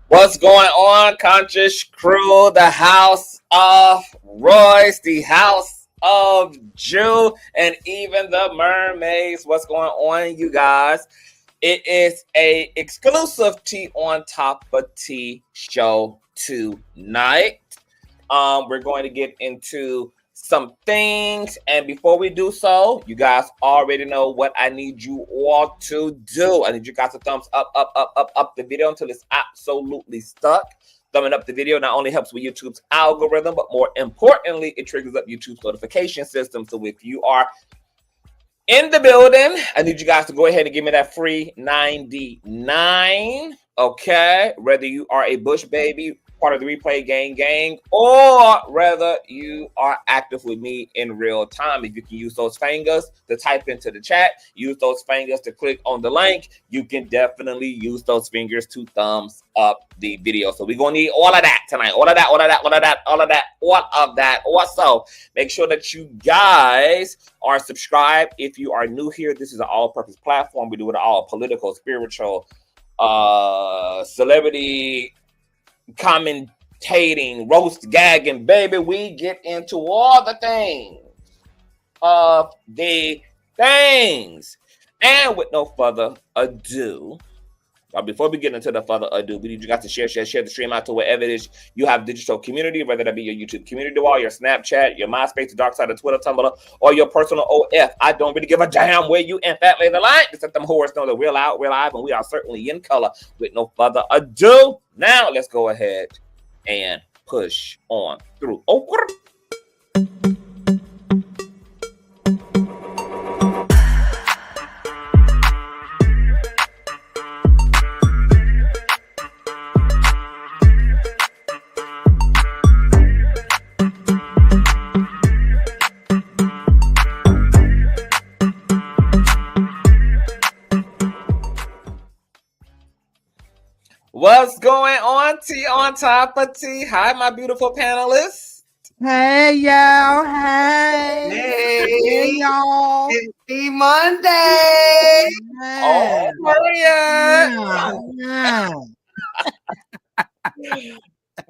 What's going on, Conscious Crew? The house of Royce, the house of Jew, and even the mermaids. What's going on, you guys? It is a exclusive Tea on Toppa tea show tonight. We're going to get into some things, and before we do so, you guys already know what I need you all to do. I need you guys to thumbs up the video until it's absolutely stuck. Thumbing up the video not only helps with YouTube's algorithm, but more importantly, it triggers up YouTube's notification system. So if you are in the building, I need you guys to go ahead and give me that free 99. Okay, whether you are a Bush baby, part of the replay gang, or whether you are active with me in real time. If you can use those fingers to type into the chat, use those fingers to click on the link, you can definitely use those fingers to thumbs up the video. So we're gonna need all of that tonight. All of that. Also, make sure that you guys are subscribed. If you are new here, this is an all-purpose platform. We do it all: political, spiritual, celebrity, commentating, roast, gagging, baby. We get into all the things of the things. And with no further ado, before we get into the further ado, we need you guys to share the stream out to wherever it is you have digital community, whether that be your YouTube community wall, your Snapchat, your MySpace, the dark side of Twitter, Tumblr, or your personal OF. I don't really give a damn where you and fat lay the line. Just let them whores know that we're out, we're live, and we are certainly in color. With no further ado, now let's go ahead and push on through. What's going on, Tea on Toppa tea? Hi, my beautiful panelists. Hey, y'all. Hey, y'all. Happy Monday. Oh, Maria. Yeah.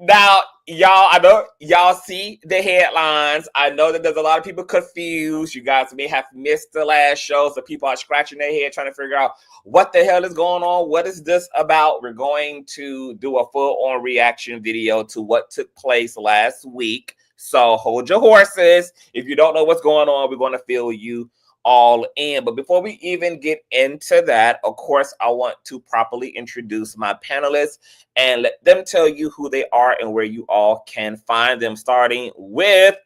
Now, y'all, I know y'all see the headlines. I know that there's a lot of people confused. You guys may have missed the last show, so people are scratching their head trying to figure out what the hell is going on. What is this about? We're going to do a full-on reaction video to what took place last week. So hold your horses. If you don't know what's going on, we're going to fill you all in. But before we even get into that, of course, I want to properly introduce my panelists and let them tell you who they are and where you all can find them, starting with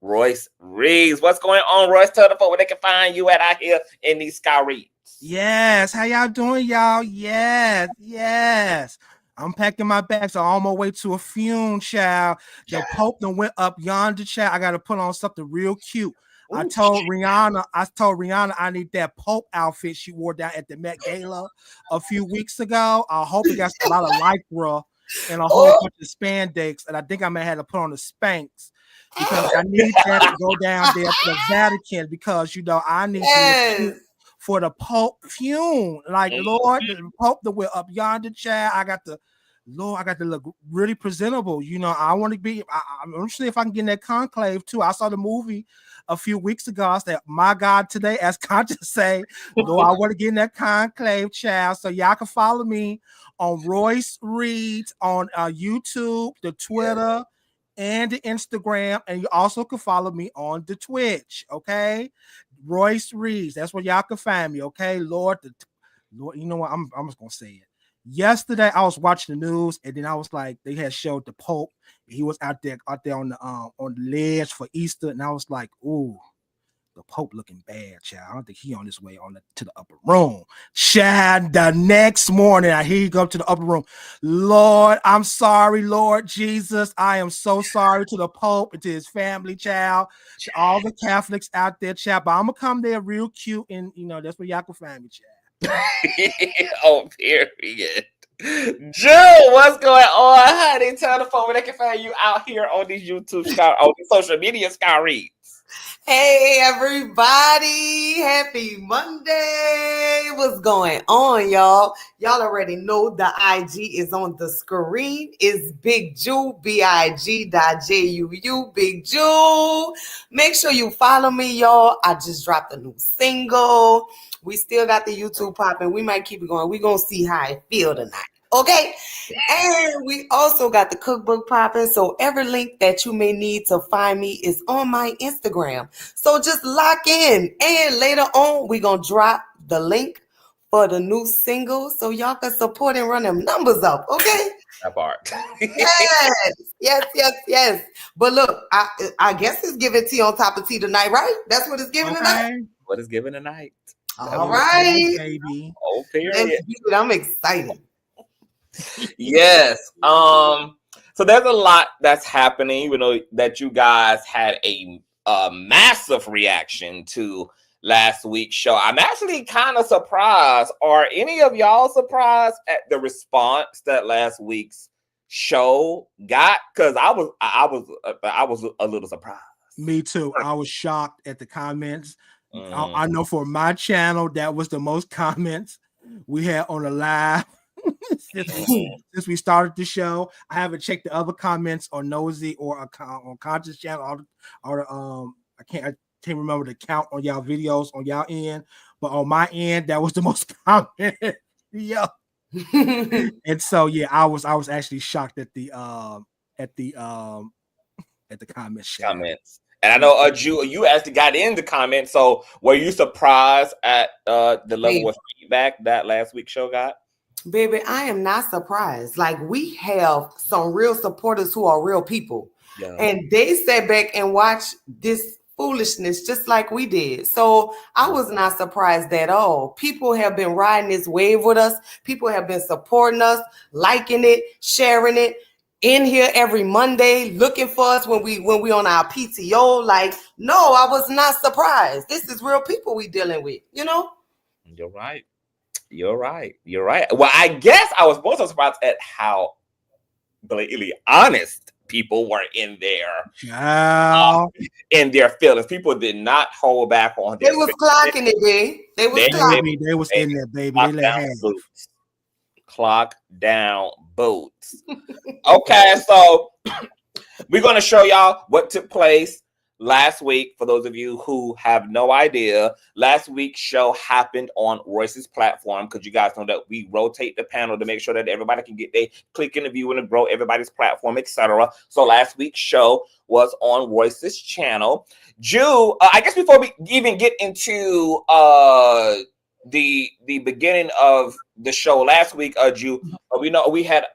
Royce Reeves. What's going on, Royce? Tell the folks where they can find you at out here in these sky reeds. Yes. How y'all doing, y'all? Yes. I'm packing my bags. I'm on my way to a funeral, child. The Pope done went up yonder, child. I got to put on something real cute. I told Rihanna I need that Pope outfit she wore down at the Met Gala a few weeks ago. I hope it got a lot of lycra and a whole bunch of spandex. And I think I may have to put on the Spanx because I need that to go down there to the Vatican because, I need to for the Pope funeral. Like, Lord, the Pope that we're up yonder, child. I got to look really presentable. I want to be, I'm going to see if I can get in that conclave too. I saw the movie a few weeks ago. I said, my God, today, as Conscious say, Lord, I want to get in that conclave, child. So y'all can follow me on Royce Reeves on YouTube, the Twitter, and the Instagram. And you also can follow me on the Twitch, okay? Royce Reeves. That's where y'all can find me, okay? Lord, you know what? I'm just going to say it. Yesterday, I was watching the news, and then I was like, they had showed the Pope. He was out there on the ledge for Easter, and I was like, ooh, the Pope looking bad, child. I don't think he on his way to the upper room. Child, the next morning, I hear you go up to the upper room. Lord, I'm sorry, Lord Jesus. I am so sorry to the Pope and to his family, child. To all the Catholics out there, child. But I'm going to come there real cute, and, that's where y'all can find me, child. Oh, period. Jill, what's going on, honey? Tell the phone where they can find you out here on these YouTube on these social media sky reads. Hey everybody, happy Monday. What's going on, y'all? Y'all already know the IG is on the screen. It's Big Jew, BIG.JUU, Big Jew. Make sure you follow me, y'all. I just dropped a new single. We still got the YouTube popping. We might keep it going. We're going to see how I feel tonight. Okay, and we also got the cookbook popping. So every link that you may need to find me is on my Instagram. So just lock in. And later on, we're going to drop the link for the new single so y'all can support and run them numbers up. Okay? That part. Yes. But look, I guess it's giving tea on top of tea tonight, right? That's what it's giving tonight? What is giving tonight? All right. Baby. Oh, period. Let's get it. I'm excited. Yes. So there's a lot that's happening, even though that you guys had a massive reaction to last week's show. I'm actually kind of surprised. Are any of y'all surprised at the response that last week's show got? Because I was a little surprised. Me too. I was shocked at the comments. I know for my channel that was the most comments we had on the live. Since we started the show. I haven't checked the other comments on Nosey or on Conscious channel. I can't remember the count on y'all videos on y'all end, but on my end, that was the most comment. Yeah. And so yeah, I was actually shocked at the comments. And I know you actually got in the comments. So were you surprised at the level of feedback that last week's show got? Baby, I am not surprised. Like, we have some real supporters who are real people. Yeah. And they sat back and watched this foolishness just like we did. So I was not surprised at all. People have been riding this wave with us. People have been supporting us, liking it, sharing it, in here every Monday, looking for us when we on our PTO. Like, no, I was not surprised. This is real people we dealing with, you know? You're right. Well, I guess I was more so surprised at how blatantly honest people were in their feelings. People did not hold back on their They was clocking it, babe. They was in there, baby. They let hands. Clock down boots. Okay, so we're going to show y'all what took place last week. For those of you who have no idea, last week's show happened on Royce's platform, because you guys know that we rotate the panel to make sure that everybody can get their click in the view and grow everybody's platform, etc. So last week's show was on Royce's channel. Jew, I guess before we even get into the beginning of the show last week, Jew, we know we had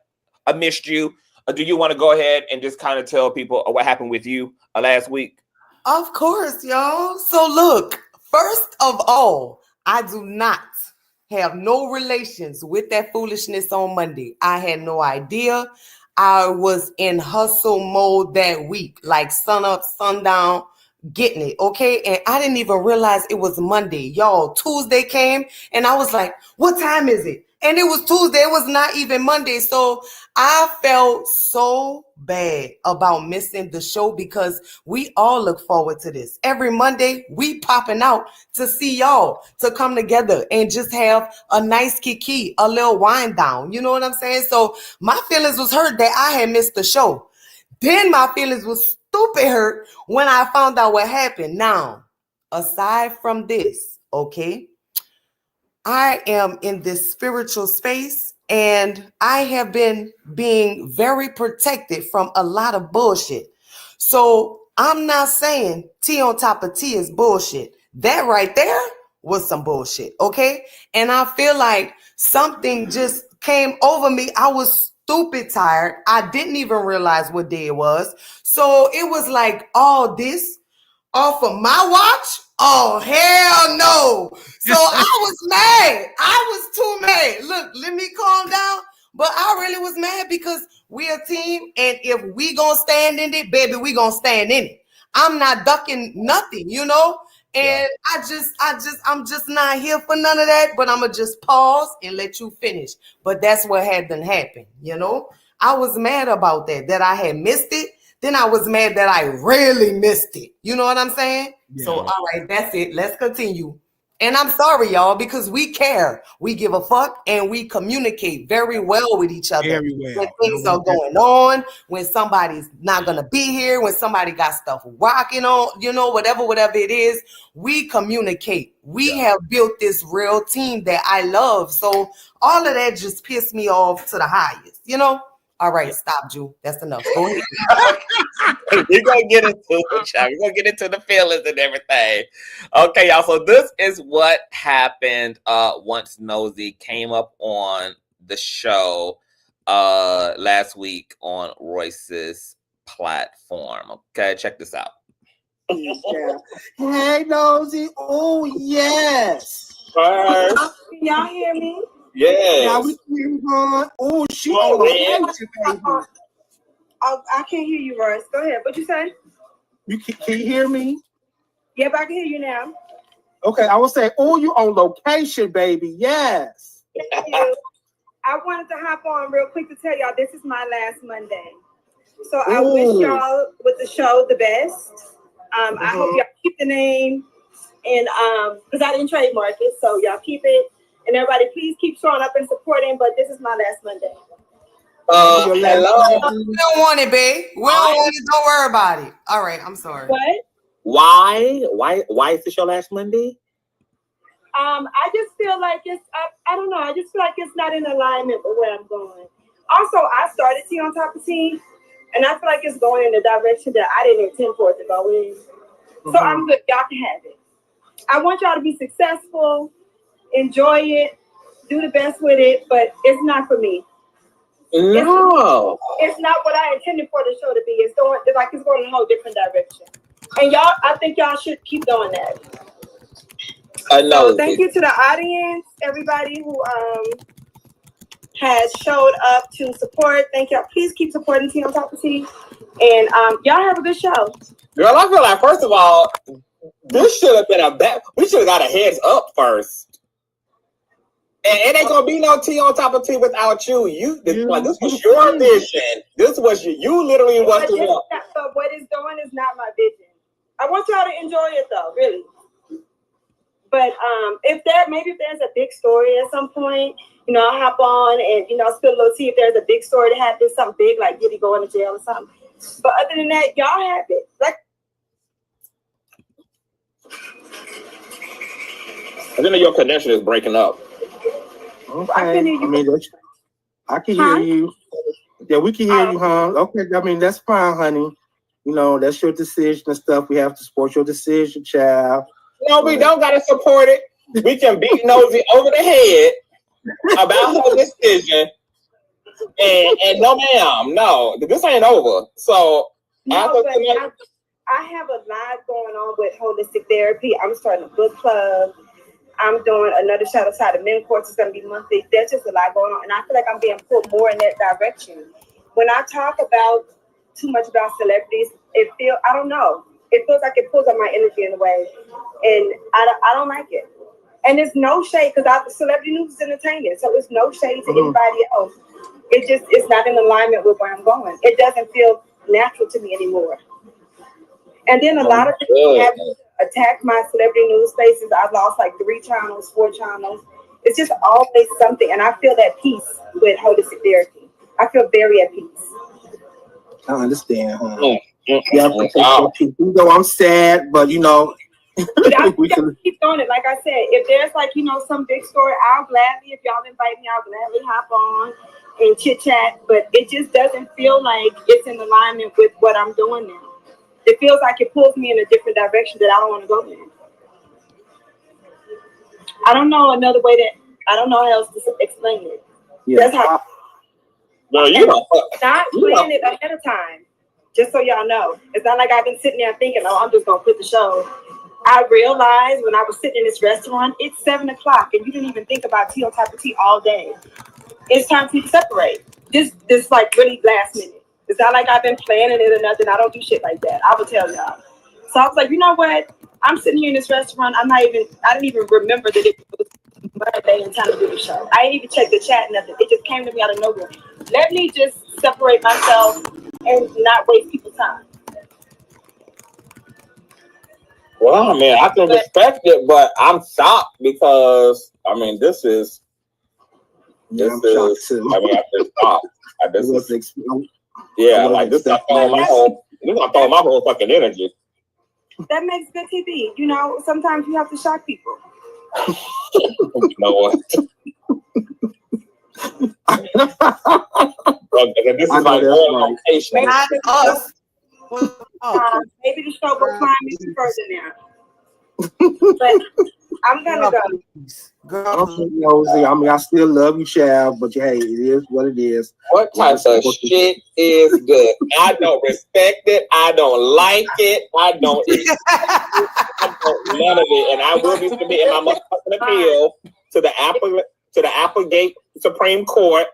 missed you. Do you want to go ahead and just kind of tell people what happened with you last week? Of course, y'all. So look, first of all, I do not have no relations with that foolishness on Monday. I had no idea. I was in hustle mode that week, like sun up, sundown, getting it, okay? And I didn't even realize it was Monday. Y'all, Tuesday came, and I was like, what time is it? And it was Tuesday. It was not even Monday. So I felt so bad about missing the show, because we all look forward to this. Every Monday, we popping out to see y'all, to come together and just have a nice kiki, a little wind down. You know what I'm saying? So my feelings was hurt that I had missed the show. Then my feelings was stupid hurt when I found out what happened. Now, aside from this, okay, I am in this spiritual space, and I have been being very protected from a lot of bullshit. So I'm not saying tea on top of tea is bullshit. That right there was some bullshit, okay? And I feel like something just came over me. I was stupid tired. I didn't even realize what day it was. So it was like all this off of my watch. Oh, hell no. So I was mad. I was too mad. Look, let me calm down. But I really was mad, because we're a team, and if we gonna stand in it, baby, we gonna stand in it. I'm not ducking nothing, you know? And I'm just not here for none of that, but I'm gonna just pause and let you finish. But that's what had done happened, you know? I was mad about that I had missed it, then I was mad that I really missed it. You know what I'm saying? Yeah. So, all right, that's it. Let's continue. And I'm sorry, y'all, because we care. We give a fuck and we communicate very well with each other. Very well. When things are going on, when somebody's not going to be here, when somebody got stuff rocking on, you know, whatever it is, we communicate. We have built this real team that I love. So all of that just pissed me off to the highest, you know? All right, stop, Ju. That's enough. Go ahead. We're gonna get into it, child. We're gonna get into the feelings and everything. Okay, y'all. So this is what happened once Nosey came up on the show last week on Royce's platform. Okay, check this out. Hey, Nosey. Oh, yes. First, Can y'all hear me? yes. Now we can on. Oh, she Oh, on man. baby. Oh, I can't hear you, Royce. Go ahead. What you say? You can you hear me? Yep, I can hear you now. Okay, I will say, oh, you on location, baby. Yes. Thank you. I wanted to hop on real quick to tell y'all this is my last Monday. So I wish y'all with the show the best. I hope y'all keep the name and because I didn't trademark it, so y'all keep it. And everybody, please keep showing up and supporting. But this is my last Monday. Hello. We don't want it, babe. We don't want it. Don't worry about it. All right, I'm sorry. What? Why is this your last Monday? I just feel like it's I don't know. I just feel like it's not in alignment with where I'm going. Also, I started Tea on Top of Tea, and I feel like it's going in the direction that I didn't intend for it to go in. So I'm good. Y'all can have it. I want y'all to be successful, enjoy it, do the best with it, but it's not for me. No. It's not what I intended for the show to be. It's going in a whole different direction. And y'all, I think y'all should keep doing that. So thank you to the audience, everybody who has showed up to support. Thank y'all. Please keep supporting Tea on Top of Tea. And y'all have a good show. Girl, I feel like, first of all, this should have been we should have got a heads up first. And it ain't gonna be no Tea on Top of Tea without you. This was your vision. This was you literally was the one. But what it's doing is not my vision. I want y'all to enjoy it though, really. But if there's a big story at some point, you know, I'll hop on and, you know, spill a little tea if there's a big story that happens, something big like Diddy going to jail or something. But other than that, y'all have it. Like, I think your connection is breaking up. Okay. I can hear you. I can hear you. Yeah, we can hear you, huh? Okay, I mean, that's fine, honey. You know, that's your decision and stuff. We have to support your decision, child. No, we don't gotta support it. We can beat Nosey over the head about her decision. And no, ma'am, no, this ain't over. So no, but I have a lot going on with holistic therapy. I'm starting a book club. I'm doing another shadow side of men course. It's going to be monthly. There's just a lot going on. And I feel like I'm being pulled more in that direction. When I talk about too much about celebrities, I don't know. It feels like it pulls up my energy in a way. And I don't like it. And there's no shade because celebrity news is entertainment. So it's no shade to anybody else. It's not in alignment with where I'm going. It doesn't feel natural to me anymore. And then a lot of people have attacked my celebrity news spaces. I've lost like 3 channels, 4 channels. It's just always something. And I feel that peace with holistic therapy. I feel very at peace. I understand, huh? Yeah, even though I'm sad, but you know, we can keep doing it. Like I said, if there's like, you know, some big story, I'll gladly, if y'all invite me, I'll gladly hop on and chit chat. But it just doesn't feel like it's in alignment with what I'm doing now. It feels like it pulls me in a different direction that I don't want to go in. I don't know another way I don't know how else to explain it. Yeah. That's how. No, not planning it ahead of time. Just so y'all know, it's not like I've been sitting there thinking, "Oh, I'm just gonna quit the show." I realized when I was sitting in this restaurant, it's 7 o'clock, and you didn't even think about Tea on Top of Tea all day. It's time for you to separate. This like really last minute. It's not like I've been planning it or nothing. I don't do shit like that. I will tell y'all. So I was like, you know what? I'm sitting here in this restaurant. I didn't even remember that it was Monday and time to do the show. I didn't even check the chat, nothing. It just came to me out of nowhere. Let me just separate myself and not waste people's time. Well, I mean, I can respect it, but I'm shocked because I mean, this is. I'm shocked too. I mean, I'm just shocked. This is throwing my whole fucking energy. That makes good TV. You know, sometimes you have to shock people. You know what? This is like location. Not us. Maybe the show will climb even further now. But I'm gonna go. Girl, Nosey. I mean, I still love you, child, but hey, it is what it is. What type of shit is good? I don't respect it. I don't like it. I don't none of it. And I will be submitting my motherfucking appeal to the Applegate Supreme Court.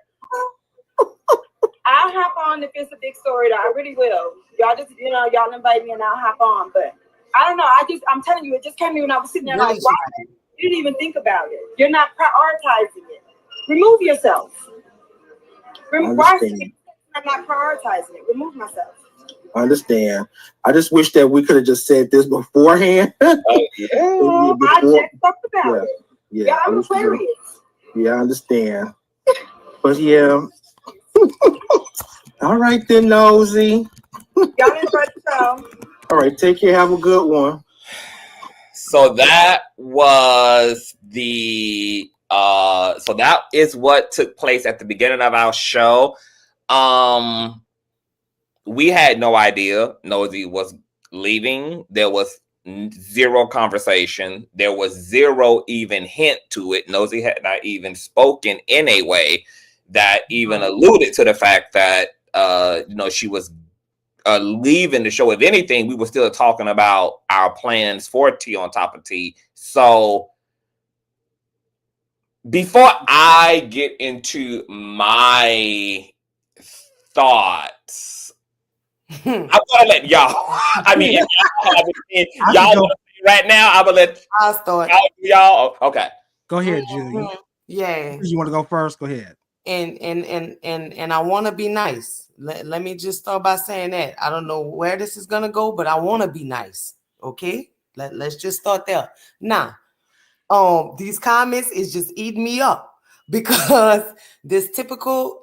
I'll hop on if it's a big story. Though. I really will. Y'all just, y'all invite me and I'll hop on. But I don't know. I'm telling you, it just came to me when I was sitting there like, why? You didn't even think about it. You're not prioritizing it. Remove yourself. I'm not prioritizing it. Remove myself. I understand. I just wish that we could have just said this beforehand. I just talked about it. Yeah, I'm Aquarius. Yeah, I understand. But yeah. All right then, Nosey. Y'all enjoy the show. All right, take care. Have a good one. So that was so that is what took place at the beginning of our show. We had no idea Nosey was leaving. There was zero conversation. There was zero even hint to it. Nosey had not even spoken in a way that even alluded to the fact that she was leaving the show. If anything, we were still talking about our plans for Tea on Top of Tea. So before I get into my thoughts, I'm gonna let y'all. I mean, if y'all want to right now, I'm gonna let I'll start. Y'all. Okay. Go ahead, Julia. Yeah. You want to go first? Go ahead. And I want to be nice. Let me just start by saying that. I don't know where this is gonna go, but I want to be nice. Okay, let's just start there. Now, these comments is just eating me up because this typical.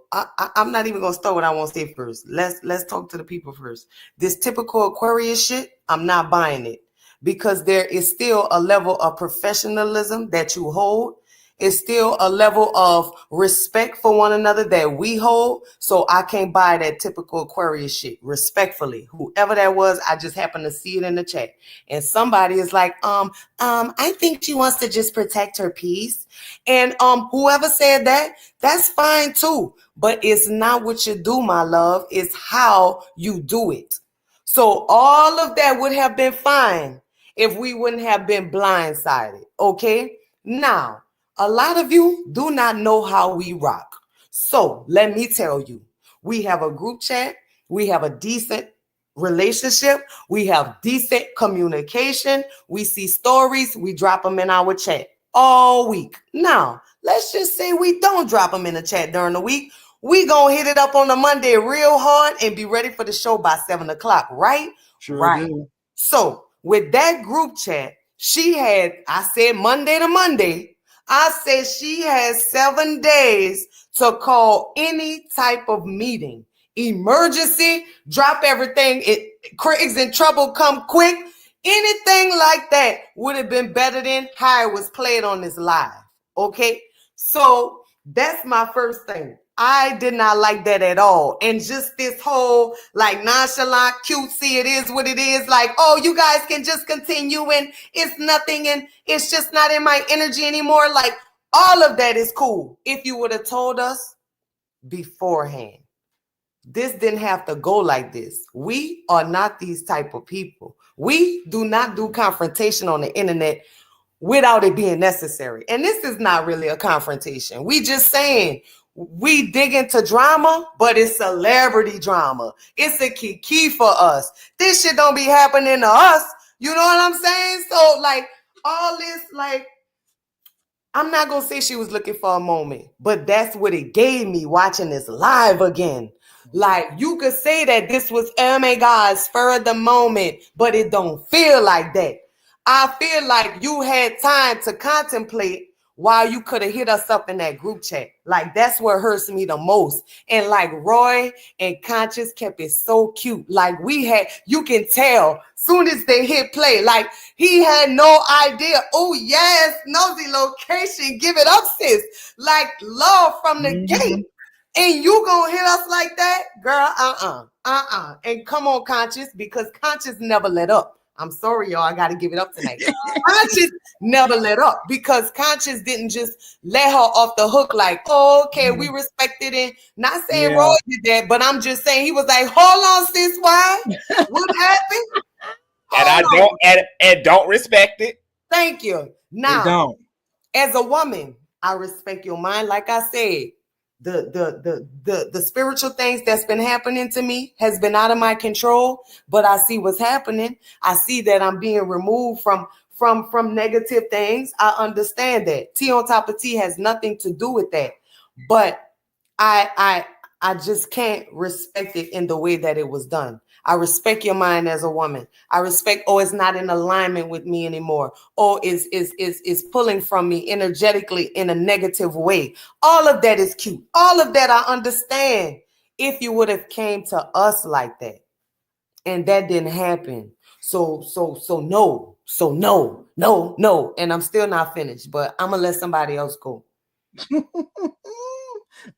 I'm not even gonna start what I want to say first. Let's talk to the people first. This typical Aquarius shit, I'm not buying it because there is still a level of professionalism that you hold. It's still a level of respect for one another that we hold. So I can't buy that typical Aquarius shit. Respectfully, whoever that was, I just happened to see it in the chat. And somebody is like, I think she wants to just protect her peace. And whoever said that, that's fine too. But it's not what you do, my love. It's how you do it. So all of that would have been fine if we wouldn't have been blindsided. Okay? Now, a lot of you do not know how we rock. So let me tell you, we have a group chat. We have a decent relationship. We have decent communication. We see stories. We drop them in our chat all week. Now, let's just say we don't drop them in the chat during the week. We gonna hit it up on the Monday real hard and be ready for the show by 7 o'clock, right? Sure right. Do. So with that group chat, I said Monday to Monday, I said she has 7 days to call any type of meeting. Emergency, drop everything. Craig's in trouble, come quick. Anything like that would have been better than how it was played on this live. Okay? So that's my first thing. I did not like that at all. And just this whole like nonchalant, cutesy, it is what it is. Like, oh, you guys can just continue and it's nothing and it's just not in my energy anymore. Like all of that is cool. If you would have told us beforehand, this didn't have to go like this. We are not these type of people. We do not do confrontation on the internet without it being necessary. And this is not really a confrontation. We just saying we dig into drama, but it's celebrity drama. It's a kiki for us. This shit don't be happening to us. You know what I'm saying? So like all this, like I'm not gonna say she was looking for a moment, but that's what it gave me watching this live again. Like, you could say that this was, oh my God, spur of the moment, but it don't feel like that. I feel like you had time to contemplate while you could have hit us up in that group chat. Like, that's what hurts me the most. And like Roy and Conscious kept it so cute. Like, you can tell soon as they hit play, like he had no idea. Oh yes, Nosey location, give it up, sis. Like, love from the gate. And you gonna hit us like that? Girl, And come on, Conscious, because Conscious never let up. I'm sorry, y'all. I got to give it up tonight. Conscious never let up, because Conscious didn't just let her off the hook like, oh, okay, we respected it. Not saying Roy did that, but I'm just saying he was like, hold on, sis, why? What happened? And don't respect it. Thank you. Now, as a woman, I respect your mind. Like I said, the spiritual things that's been happening to me has been out of my control, but I see what's happening. I see that I'm being removed from negative things. I understand that. T on top of T has nothing to do with that, but I just can't respect it in the way that it was done. I respect your mind as a woman. I respect, it's not in alignment with me anymore. Is pulling from me energetically in a negative way. All of that is cute. All of that I understand if you would have came to us like that. And that didn't happen. So no. And I'm still not finished, but I'm gonna let somebody else go.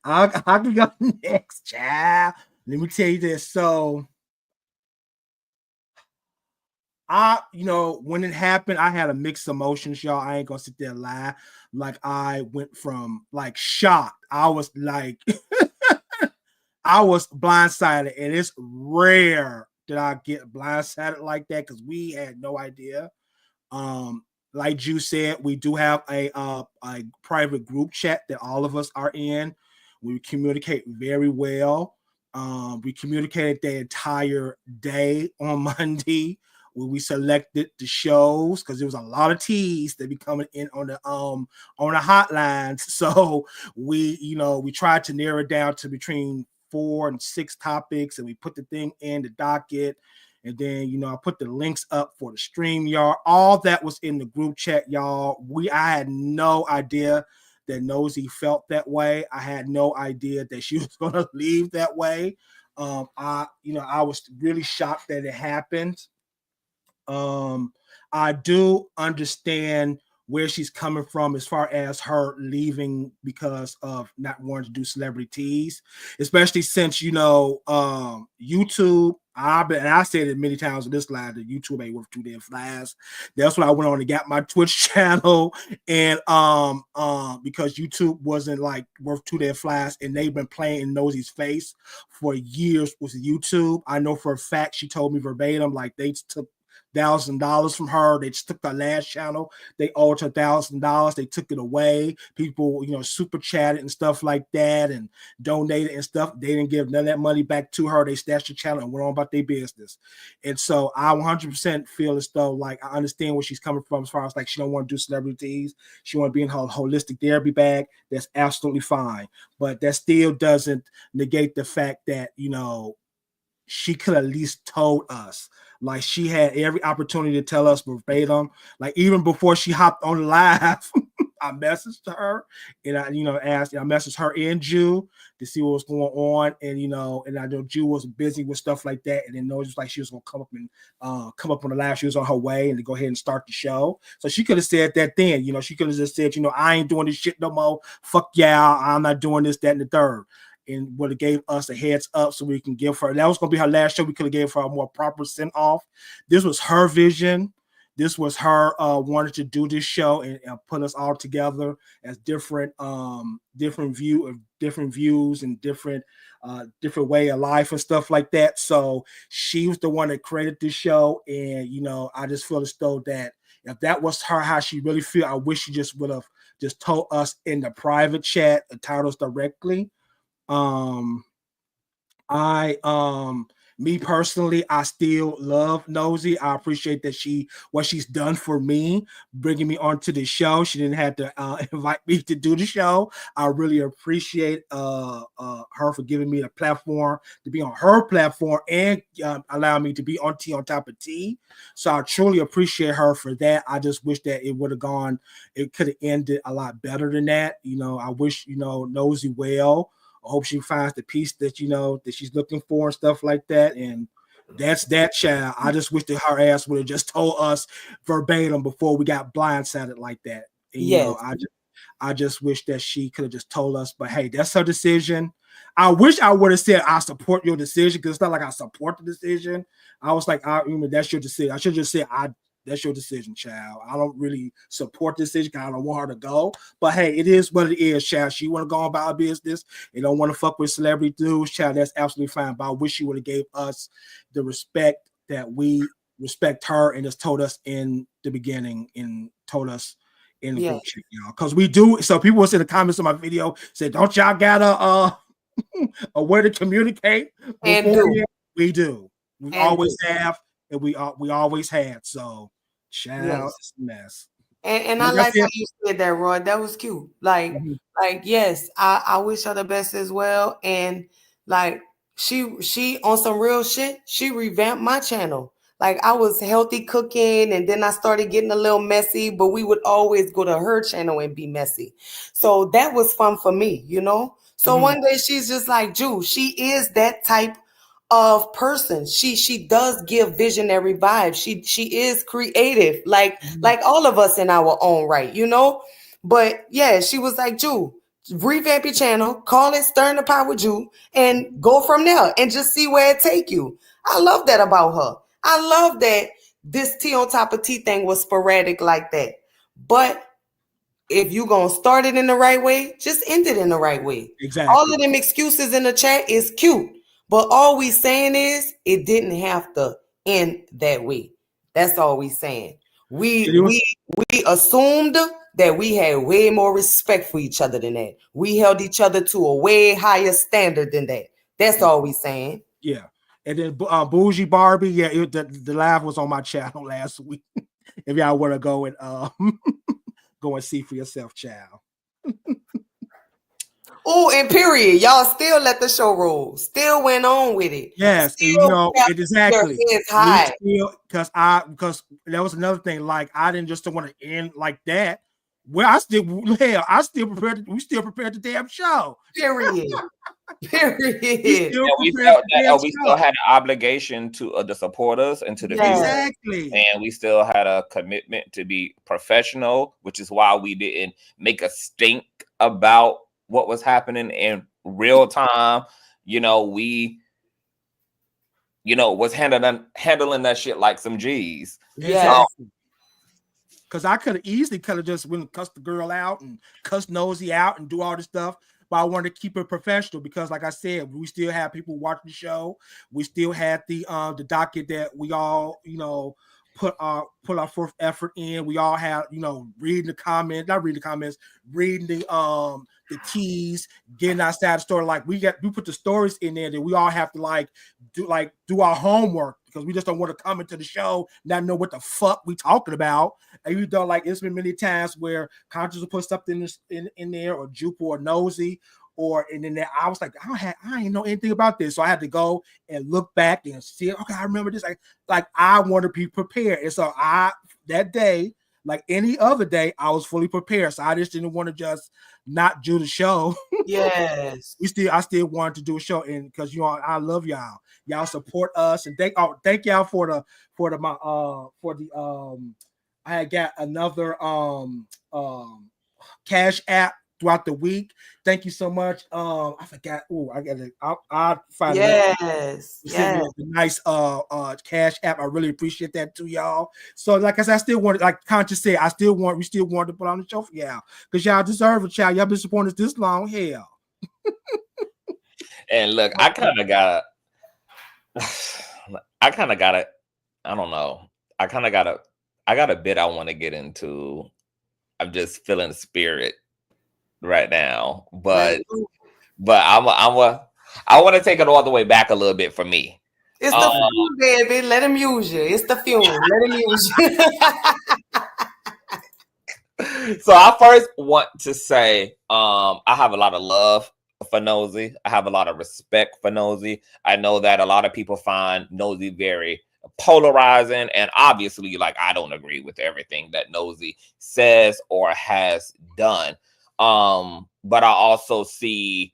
I can go next, child. Let me tell you this. So when it happened, I had a mixed emotions, y'all. I ain't gonna sit there and lie. Like, I went from like shocked. I was like, I was blindsided, and it's rare that I get blindsided like that, because we had no idea. Like Ju said, we do have a private group chat that all of us are in. We communicate very well. We communicated the entire day on Monday, where we selected the shows, because there was a lot of teas that be coming in on the hotlines. So we tried to narrow it down to between 4 and 6 topics, and we put the thing in the docket. And then, I put the links up for the StreamYard. All that was in the group chat, y'all. I had no idea that Nosey felt that way. I had no idea that she was going to leave that way. I was really shocked that it happened. I do understand where she's coming from as far as her leaving because of not wanting to do celebrity teas, especially since, YouTube, I said it many times in this live, that YouTube ain't worth 2 damn flies. That's when I went on and got my Twitch channel, and because YouTube wasn't like worth 2 damn flies, and they've been playing in Nosey's face for years with YouTube. I know for a fact, she told me verbatim, like, they took $1,000 from her. They just took the last channel. They owed her $1,000. They took it away. People, super chatted and stuff like that, and donated and stuff. They didn't give none of that money back to her. They stashed the channel and went on about their business. And so I 100% feel as though, like, I understand where she's coming from as far as, like, she don't want to do celebrities. She want to be in her holistic therapy bag. That's absolutely fine. But that still doesn't negate the fact that, she could at least told us. Like, she had every opportunity to tell us verbatim. Like, even before she hopped on the live, I messaged her, and I messaged her and Ju to see what was going on. And, and I know Ju was busy with stuff like that. And then Nosey was like, she was going to come up on the live. She was on her way and to go ahead and start the show. So she could have said that then, she could have just said, I ain't doing this shit no more. Fuck y'all. I'm not doing this, that, and the third. And would have gave us a heads up so we can give her. That was going to be her last show. We could have gave her a more proper send off. This was her vision. This was her wanting to do this show and put us all together as different views and different way of life and stuff like that. So she was the one that created this show, and I just feel as though that if that was her, how she really feel, I wish she just would have just told us in the private chat and told us directly. I Me personally, I still love Nosey. I appreciate that what she's done for me, bringing me onto the show. She didn't have to invite me to do the show. I really appreciate her for giving me a platform to be on her platform and allow me to be on Top of T. So I truly appreciate her for that. I just wish that it would have gone, it could have ended a lot better than that. I wish, Nosey well. I hope she finds the peace that that she's looking for and stuff like that. And that's that, child. I just wish that her ass would have just told us verbatim before we got blindsided like that. And, yes. I just wish that she could have just told us. But hey, that's her decision. I wish I would have said I support your decision, because it's not like I support the decision. I was like, that's your decision. I should just say that's your decision, child. I don't really support this decision because I don't want her to go. But hey, it is what it is, child. She want to go about her business and don't want to fuck with celebrity dudes, child. That's absolutely fine. But I wish she would have gave us the respect that we respect her and just told us in the beginning and told us in the group chat, because we do. So people was in the comments of my video said, "Don't y'all got a way to communicate?" And do. We do. We always have. And we always had. So, child, it's a mess. And I like how you said that, Roy. That was cute. Like yes, I wish her the best as well. And like she on some real shit. She revamped my channel. Like I was healthy cooking, and then I started getting a little messy. But we would always go to her channel and be messy. So that was fun for me, So one day she's just like, Ju, she is that type of person. She does give visionary vibes. She is creative, like all of us in our own right, But yeah, she was like, Ju, revamp your channel, call it Stirring the Pot with Ju, and go from there and just see where it take you. I love that about her. I love that this tea on top of tea thing was sporadic like that. But if you gonna start it in the right way, just end it in the right way. Exactly. All of them excuses in the chat is cute. But all we saying is it didn't have to end that way. That's all we saying. We assumed that we had way more respect for each other than that. We held each other to a way higher standard than that. That's all we saying. Yeah. And then Bougie Barbie, the live was on my channel last week. If y'all want to go and go and see for yourself, child. Oh, and period. Y'all still let the show roll. Still went on with it. Yes, exactly. Because that was another thing. Like I didn't just want to end like that. Well, we still prepared the damn show. Period. We still had an obligation to the supporters and to the viewers. Exactly. And we still had a commitment to be professional, which is why we didn't make a stink about what was happening in real time. We was handling that shit like some G's. Yeah. Because I could have just went and cussed the girl out and cussed Nosey out and do all this stuff. But I wanted to keep it professional because, like I said, we still have people watching the show. We still had the docket that we all, put our forth effort in. We all have, reading the keys, getting outside the store. Like we put the stories in there that we all have to do our homework, because we just don't want to come into the show not know what the fuck we talking about. And it's been many times where Conscious will put something in there, or Jupe or Nosey, and then I was like, I ain't know anything about this, so I had to go and look back and see. Okay, I remember this. Like I want to be prepared, and so that day, like any other day, I was fully prepared. So I just didn't want to just not do the show. Yes, I still wanted to do a show, and because I love y'all. Y'all support us, and thank y'all for I had got another Cash App throughout the week. Thank you so much. I forgot. Oh, I got it. I'll find it. Yes. Nice Cash App. I really appreciate that too, y'all. So, like I said, I still want, like Conscious said, we still want to put on the show for y'all, because y'all deserve it, child. Y'all been supporting us this long. Hell. And look, I kind of got it. I don't know. I got a bit I want to get into. I'm just feeling the spirit right now, but I want to take it all the way back a little bit for me. It's the fume, baby. Let him use you. It's the fume. Let him use you. So I first want to say, I have a lot of love for Nosey. I have a lot of respect for Nosey. I know that a lot of people find Nosey very polarizing, and obviously, like, I don't agree with everything that Nosey says or has done. But I also see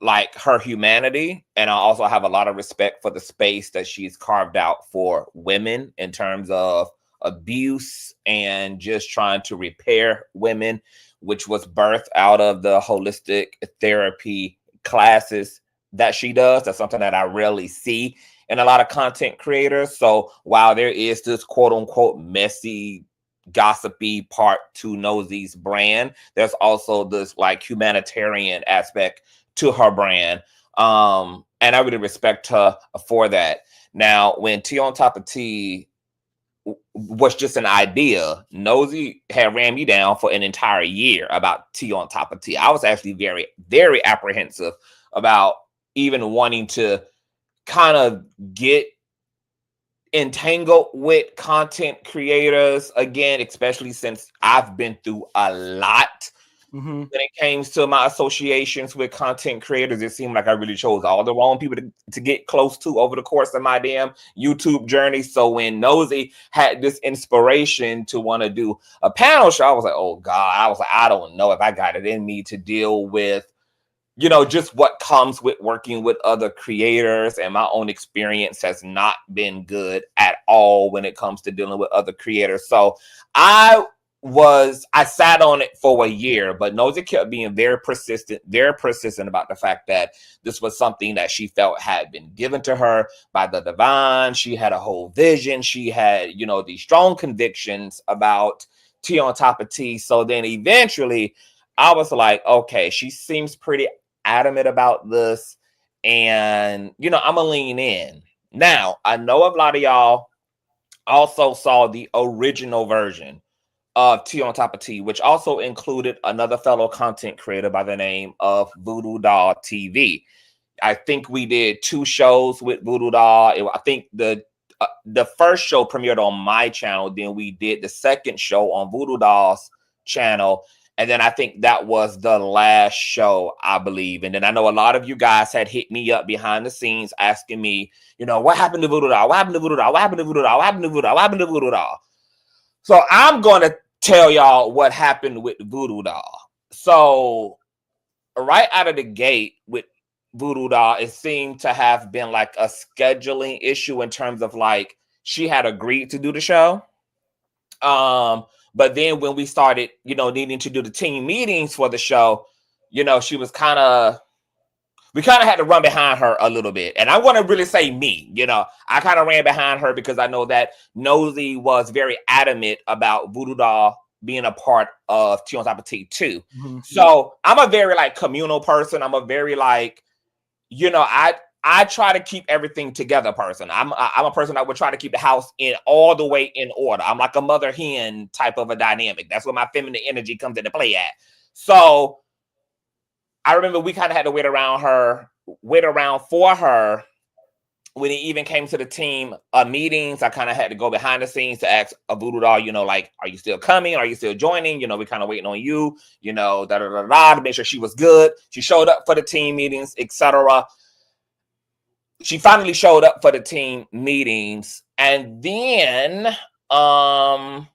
like her humanity, and I also have a lot of respect for the space that she's carved out for women in terms of abuse and just trying to repair women, which was birthed out of the holistic therapy classes that she does. That's something that I rarely see in a lot of content creators. So while there is this quote unquote messy, gossipy part to Nosey's brand, there's also this like humanitarian aspect to her brand. And I really respect her for that. Now, when Tea on Top of Tea was just an idea, Nosey had ran me down for an entire year about Tea on Top of Tea. I was actually very, very apprehensive about even wanting to kind of get entangled with content creators again, especially since I've been through a lot. When it came to my associations with content creators, it seemed like I really chose all the wrong people to get close to over the course of my damn YouTube journey. So when Nosey had this inspiration to want to do a panel show, I was like, oh God, I was like, I don't know if I got it in me to deal with, you know, just what comes with working with other creators. And my own experience has not been good at all when it comes to dealing with other creators. So I sat on it for a year, but Nosey kept being very persistent about the fact that this was something that she felt had been given to her by the divine. She had a whole vision. She had, you know, these strong convictions about Tea on Top of Tea. So then eventually I was like, okay, she seems pretty adamant about this, and, you know, I'm gonna lean in. Now, I know a lot of y'all also saw the original version of Tea on Top of Tea, which also included another fellow content creator by the name of Voodoo Doll TV. I think we did 2 shows with Voodoo Doll. I think the first show premiered on my channel. Then we did the second show on Voodoo Doll's channel. And then I think that was the last show, I believe. And then I know a lot of you guys had hit me up behind the scenes asking me, you know, what happened to Voodoo Doll? What happened to Voodoo Doll? What happened to Voodoo Doll? What happened to Voodoo Doll? What happened to Voodoo Doll? So I'm going to tell y'all what happened with Voodoo Doll. So right out of the gate with Voodoo Doll, it seemed to have been like a scheduling issue in terms of like she had agreed to do the show. But then when we started, you know, needing to do the team meetings for the show, you know, we kind of had to run behind her a little bit. And I want to really say me, you know, I kind of ran behind her because I know that Nosey was very adamant about Voodoo Doll being a part of Tea on Top of Tea too. So I'm a very like communal person. I'm a very like, you know, I try to keep everything together person. I'm a person that would try to keep the house in all the way in order. I'm like a mother hen type of a dynamic. That's where my feminine energy comes into play at. So I remember we kind of had to wait around for her when it even came to the team meetings. I kind of had to go behind the scenes to ask a Voodoo Doll, you know, like, are you still coming? Are you still joining? You know, we kind of waiting on you, you know, to make sure she was good. She showed up for the team meetings, etc. She finally showed up for the team meetings, and then I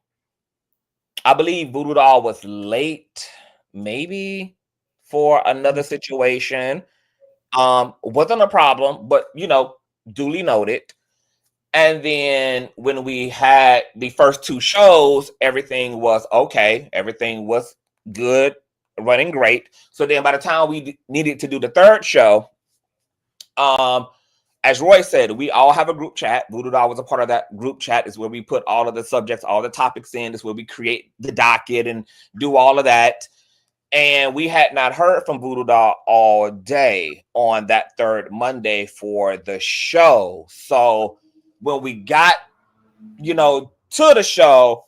believe Voodoo Doll was late, maybe for another situation. Wasn't a problem, but, you know, duly noted. And then when we had the first 2 shows, everything was okay. Everything was good, running great. So then by the time we needed to do the 3rd show, as Roy said, we all have a group chat. Voodoo Doll was a part of that group chat. Is where we put all of the subjects, all the topics in. Is where we create the docket and do all of that. And we had not heard from Voodoo Doll all day on that 3rd Monday for the show. So when we got, you know, to the show,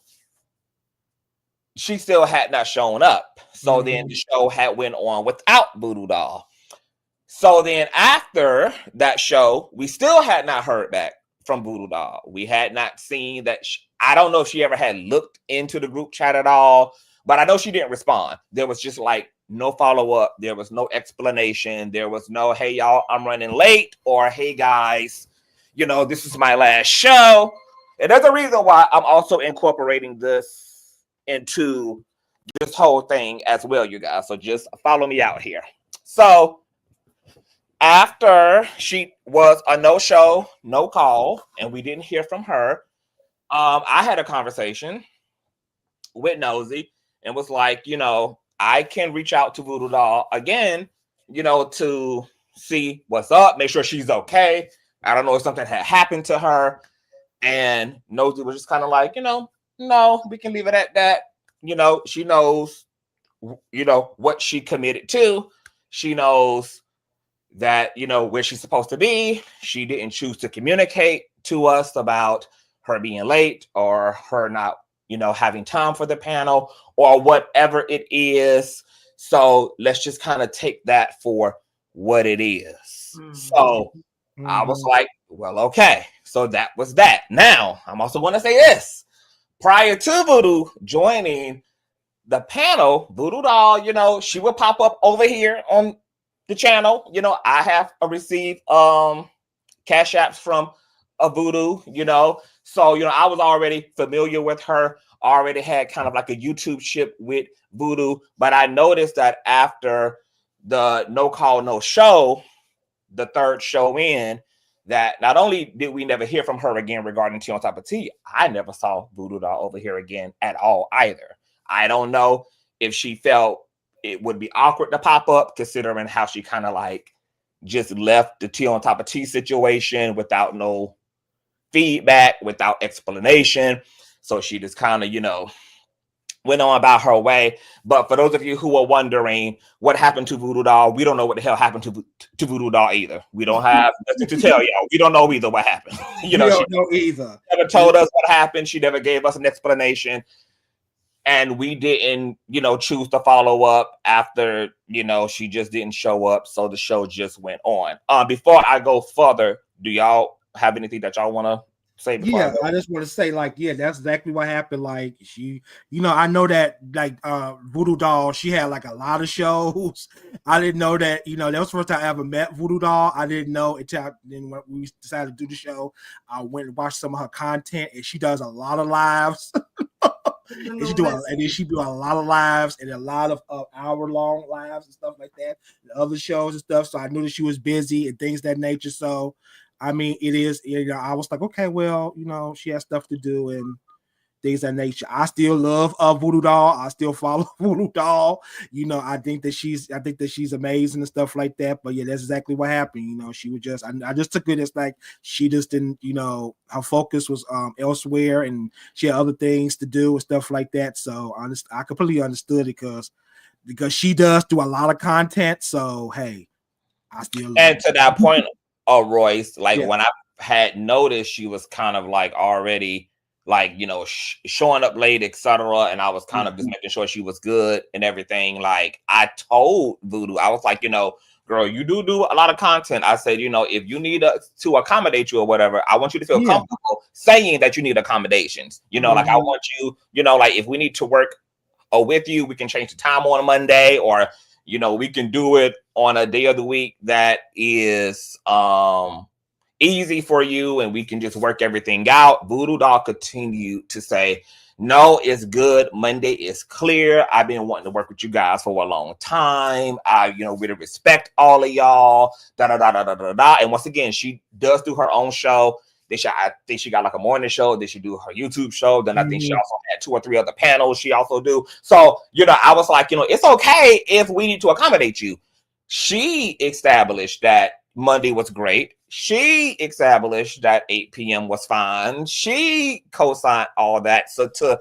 she still had not shown up. So then the show had went on without Voodoo Doll. So then after that show, we still had not heard back from Voodoo Doll. We had not seen that. I don't know if she ever had looked into the group chat at all, but I know she didn't respond. There was just like no follow-up. There was no explanation. There was no, hey, y'all, I'm running late, or hey, guys, you know, this is my last show. And there's a reason why I'm also incorporating this into this whole thing as well, you guys. So just follow me out here. So after she was a no-show, no call, and we didn't hear from her, I had a conversation with Nosey and was like, you know, I can reach out to Voodoo Doll again, you know, to see what's up, make sure she's okay. I don't know if something had happened to her. And Nosey was just kind of like, you know, no, we can leave it at that. You know, she knows, you know, what she committed to. She knows that, you know, where she's supposed to be. She didn't choose to communicate to us about her being late or her not, you know, having time for the panel or whatever it is. So let's just kind of take that for what it is. So I was like, well, okay. So that was that. Now, I'm also going to say this. Prior to Voodoo joining the panel, Voodoo Doll, you know, she would pop up over here on the channel. You know, I have received cash apps from a Voodoo, you know. So, you know, I was already familiar with her, already had kind of like a YouTube ship with Voodoo. But I noticed that after the no call, no show, the third show in, that not only did we never hear from her again regarding Tea on Top of Tea, I never saw Voodoo Doll over here again at all either. I don't know if she felt it would be awkward to pop up, considering how she kind of like just left the Tea on Top of Tea situation without no feedback, without explanation. So she just kind of, you know, went on about her way. But for those of you who are wondering what happened to Voodoo Doll, we don't know what the hell happened to Voodoo Doll either. We don't have nothing to tell y'all. We don't know either what happened. You know, she don't know either. Never told us what happened. She never gave us an explanation. And we didn't, you know, choose to follow up after, you know, she just didn't show up. So the show just went on. Before I go further, do y'all have anything that y'all want to say? Yeah, I just want to say, like, yeah, that's exactly what happened. Like, she, you know, I know that, like, Voodoo Doll, she had like a lot of shows. I didn't know that, you know, that was the first time I ever met Voodoo Doll. I didn't know until then when we decided to do the show. I went and watched some of her content, and she does a lot of lives. And she do a lot of lives and a lot of hour-long lives and stuff like that, and other shows and stuff. So I knew that she was busy and things of that nature. So, I mean, it is, you know, I was like, okay, well, you know, she has stuff to do and things of that nature. I still love Voodoo Doll. I still follow Voodoo Doll. You know, I think that she's amazing and stuff like that. But yeah, that's exactly what happened. You know, she was just, I just took it as like she just didn't, you know, her focus was elsewhere and she had other things to do and stuff like that. So I completely understood it because she does do a lot of content. So hey, I still and to that point, Royce, like when I had noticed she was kind of like already like, you know, showing up late, etc. And I was kind of just making sure she was good and everything. Like I told Voodoo, I was like, you know, girl, you do a lot of content. I said, you know, if you need to accommodate you or whatever, I want you to feel comfortable saying that you need accommodations. You know, like I want you, you know, like if we need to work with you, we can change the time on a Monday, or, you know, we can do it on a day of the week that is easy for you and we can just work everything out. Voodoo Doll continued to say, no, it's good. Monday is clear. I've been wanting to work with you guys for a long time. I, you know, really respect all of y'all. And once again, she does do her own show. I think she got like a morning show. Then she do her YouTube show. Then I think she also had 2 or 3 other panels she also do. So, you know, I was like, you know, it's okay if we need to accommodate you. She established that Monday was great. She established that 8 p.m. was fine. She co-signed all that. So to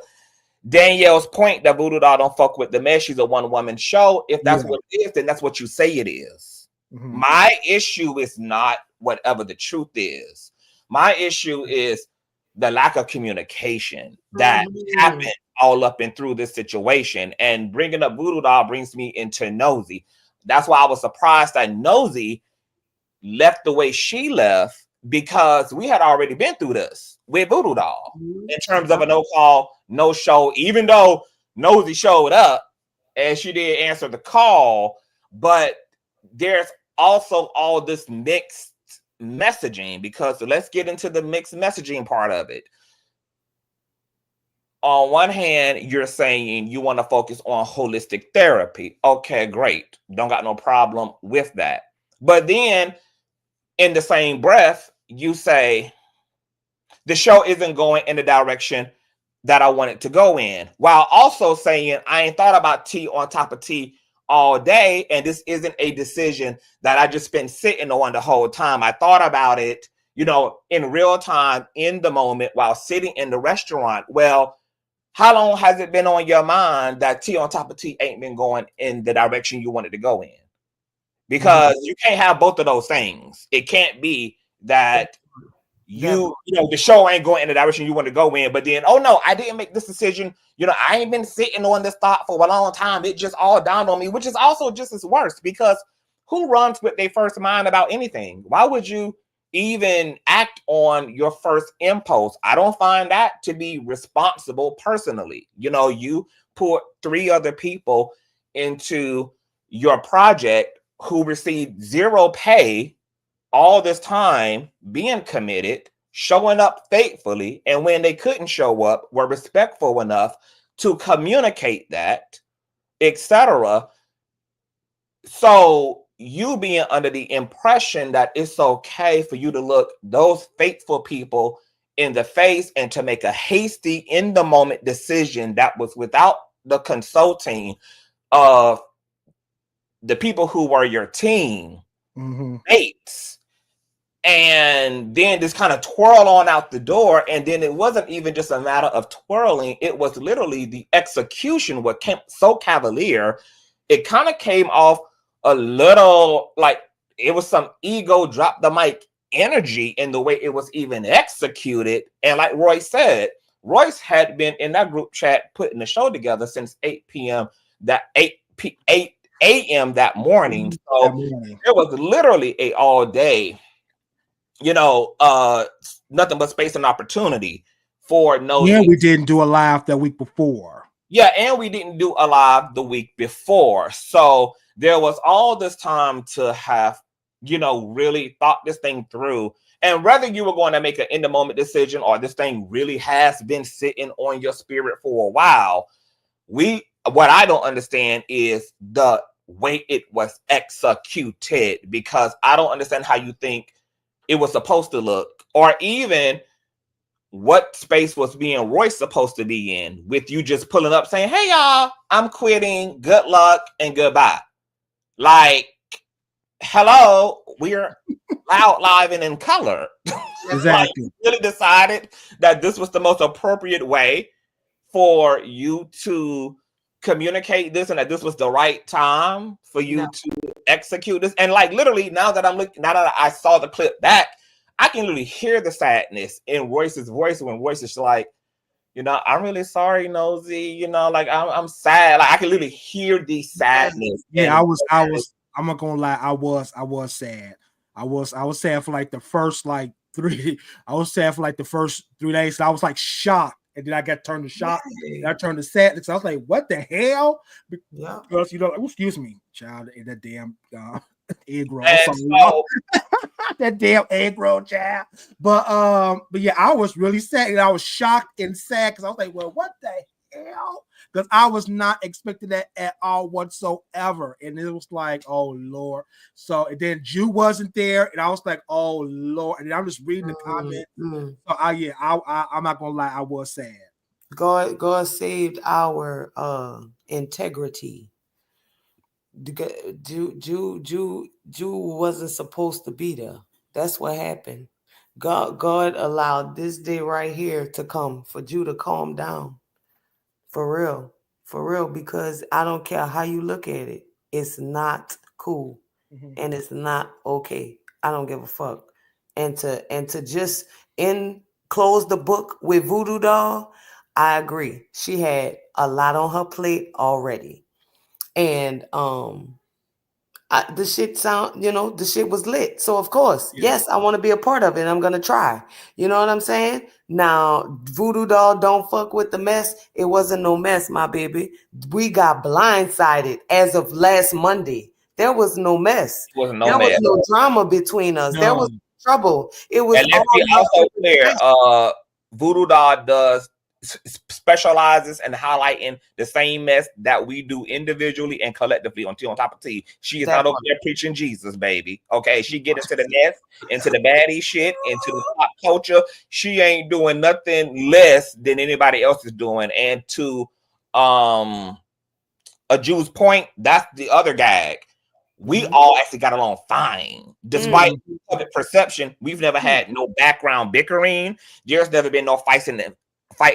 Danielle's point that Voodoo Doll don't fuck with the mess, she's a one-woman show. If that's what it is, then that's what you say it is. My issue is not whatever the truth is. My issue is the lack of communication that happened all up and through this situation. And bringing up Voodoo Doll brings me into Nosey. that's why I was surprised that Nosey left the way she left, because we had already been through this with Voodoo Doll in terms of a no call, no show, even though Nosey showed up and she did answer the call. But there's also all this mixed messaging, because let's get into the mixed messaging part of it. On one hand, you're saying you want to focus on holistic therapy. Okay, great. Don't got no problem with that. But then in the same breath, you say the show isn't going in the direction that I want it to go in, while also saying I ain't thought about tea on top of tea all day, and this isn't a decision that I just been sitting on the whole time. I thought about it, in real time, in the moment, while sitting in the restaurant. Well, how long has it been on your mind that tea on top of tea ain't been going in the direction you wanted to go in? Because you can't have both of those things. It can't be that the show ain't going in the direction you want to go in, but then, oh no, I didn't make this decision. I ain't been sitting on this thought for a long time. It just all dawned on me, which is also just as worse, because who runs with their first mind about anything? Why would you even act on your first impulse? I don't find that to be responsible personally. You put 3 other people into your project who received 0 pay all this time, being committed, showing up faithfully, and when they couldn't show up, were respectful enough to communicate that, etc. So you being under the impression that it's okay for you to look those faithful people in the face and to make a hasty, in the moment decision that was without the consulting of the people who were your team mates, and then just kind of twirl on out the door. And then it wasn't even just a matter of twirling, it was literally the execution what came so cavalier. It kind of came off a little like it was some ego drop the mic energy in the way it was even executed. And like Royce said, Royce had been in that group chat putting the show together since 8 p.m. that 8 a.m. that morning. So it was literally a all day, nothing but space and opportunity for Nosey. Yeah, we didn't do a live that week before. Yeah, and we didn't do a live the week before. So there was all this time to have, really thought this thing through. And whether you were going to make an in the moment decision or this thing really has been sitting on your spirit for a while, what I don't understand is the way it was executed, because I don't understand how you think it was supposed to look, or even what space was being Royce supposed to be in, with you just pulling up saying, hey y'all, I'm quitting, good luck and goodbye. Like, hello, we're out live and in color. Exactly. Like, really decided that this was the most appropriate way for you to communicate this, and that this was the right time for you to execute this. And like literally, now that I saw the clip back, I can literally hear the sadness in Royce's voice when Royce is like, I'm really sorry, Nosey, like I'm sad. Like I can literally hear the sadness. Yeah, I'm not gonna lie, I was sad. I was sad for like the first like 3. I was sad for like the first 3 days. So I was like shocked. And then I got turned to shock. And I turned to sadness. I was like, what the hell? Because, excuse me, child, that damn egg roll. So, that damn egg roll, child. But yeah, I was really sad. And I was shocked and sad because I was like, well, what the hell? Because I was not expecting that at all whatsoever. And it was like, oh, Lord. So, and then Jew wasn't there. And I was like, oh, Lord. And I'm just reading the comments. So, I'm not going to lie. I was sad. God saved our integrity. Jew wasn't supposed to be there. That's what happened. God allowed this day right here to come for Jew to calm down. For real, because I don't care how you look at it. It's not cool. And it's not okay. I don't give a fuck. And to just close the book with Voodoo Doll, I agree. She had a lot on her plate already. And the shit sound, the shit was lit. So of course, yes, I want to be a part of it. I'm gonna try. You know what I'm saying? Now, Voodoo Doll, don't fuck with the mess. It wasn't no mess, my baby. We got blindsided as of last Monday. There was no mess. It wasn't no There was mess. no drama between us. There was trouble. It was And let's be also clear, Voodoo Doll does specializes in highlighting the same mess that we do individually and collectively on Top of T. She is not over there preaching Jesus, baby. Okay, she get into the mess, into the baddie shit, into the pop culture. She ain't doing nothing less than anybody else is doing. And to a Jew's point, that's the other gag. We all actually got along fine. Despite public perception, we've never had no background bickering. There's never been no fighting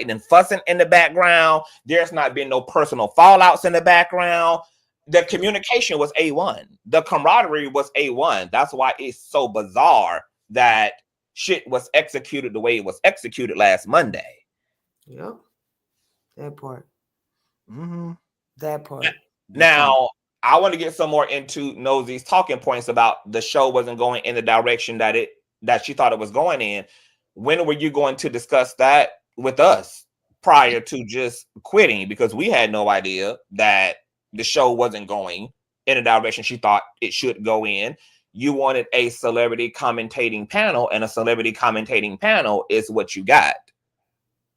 and fussing in the background. There's not been no personal fallouts in the background. The communication was A1. The camaraderie was A1. That's why it's so bizarre that shit was executed the way it was executed last Monday. Yep. That part. Mm-hmm. That part. Now, I want to get some more into Nosey's talking points about the show wasn't going in the direction that she thought it was going in. When were you going to discuss that with us prior to just quitting? Because we had no idea that the show wasn't going in the direction she thought it should go in. You wanted a celebrity commentating panel, and a celebrity commentating panel is what you got.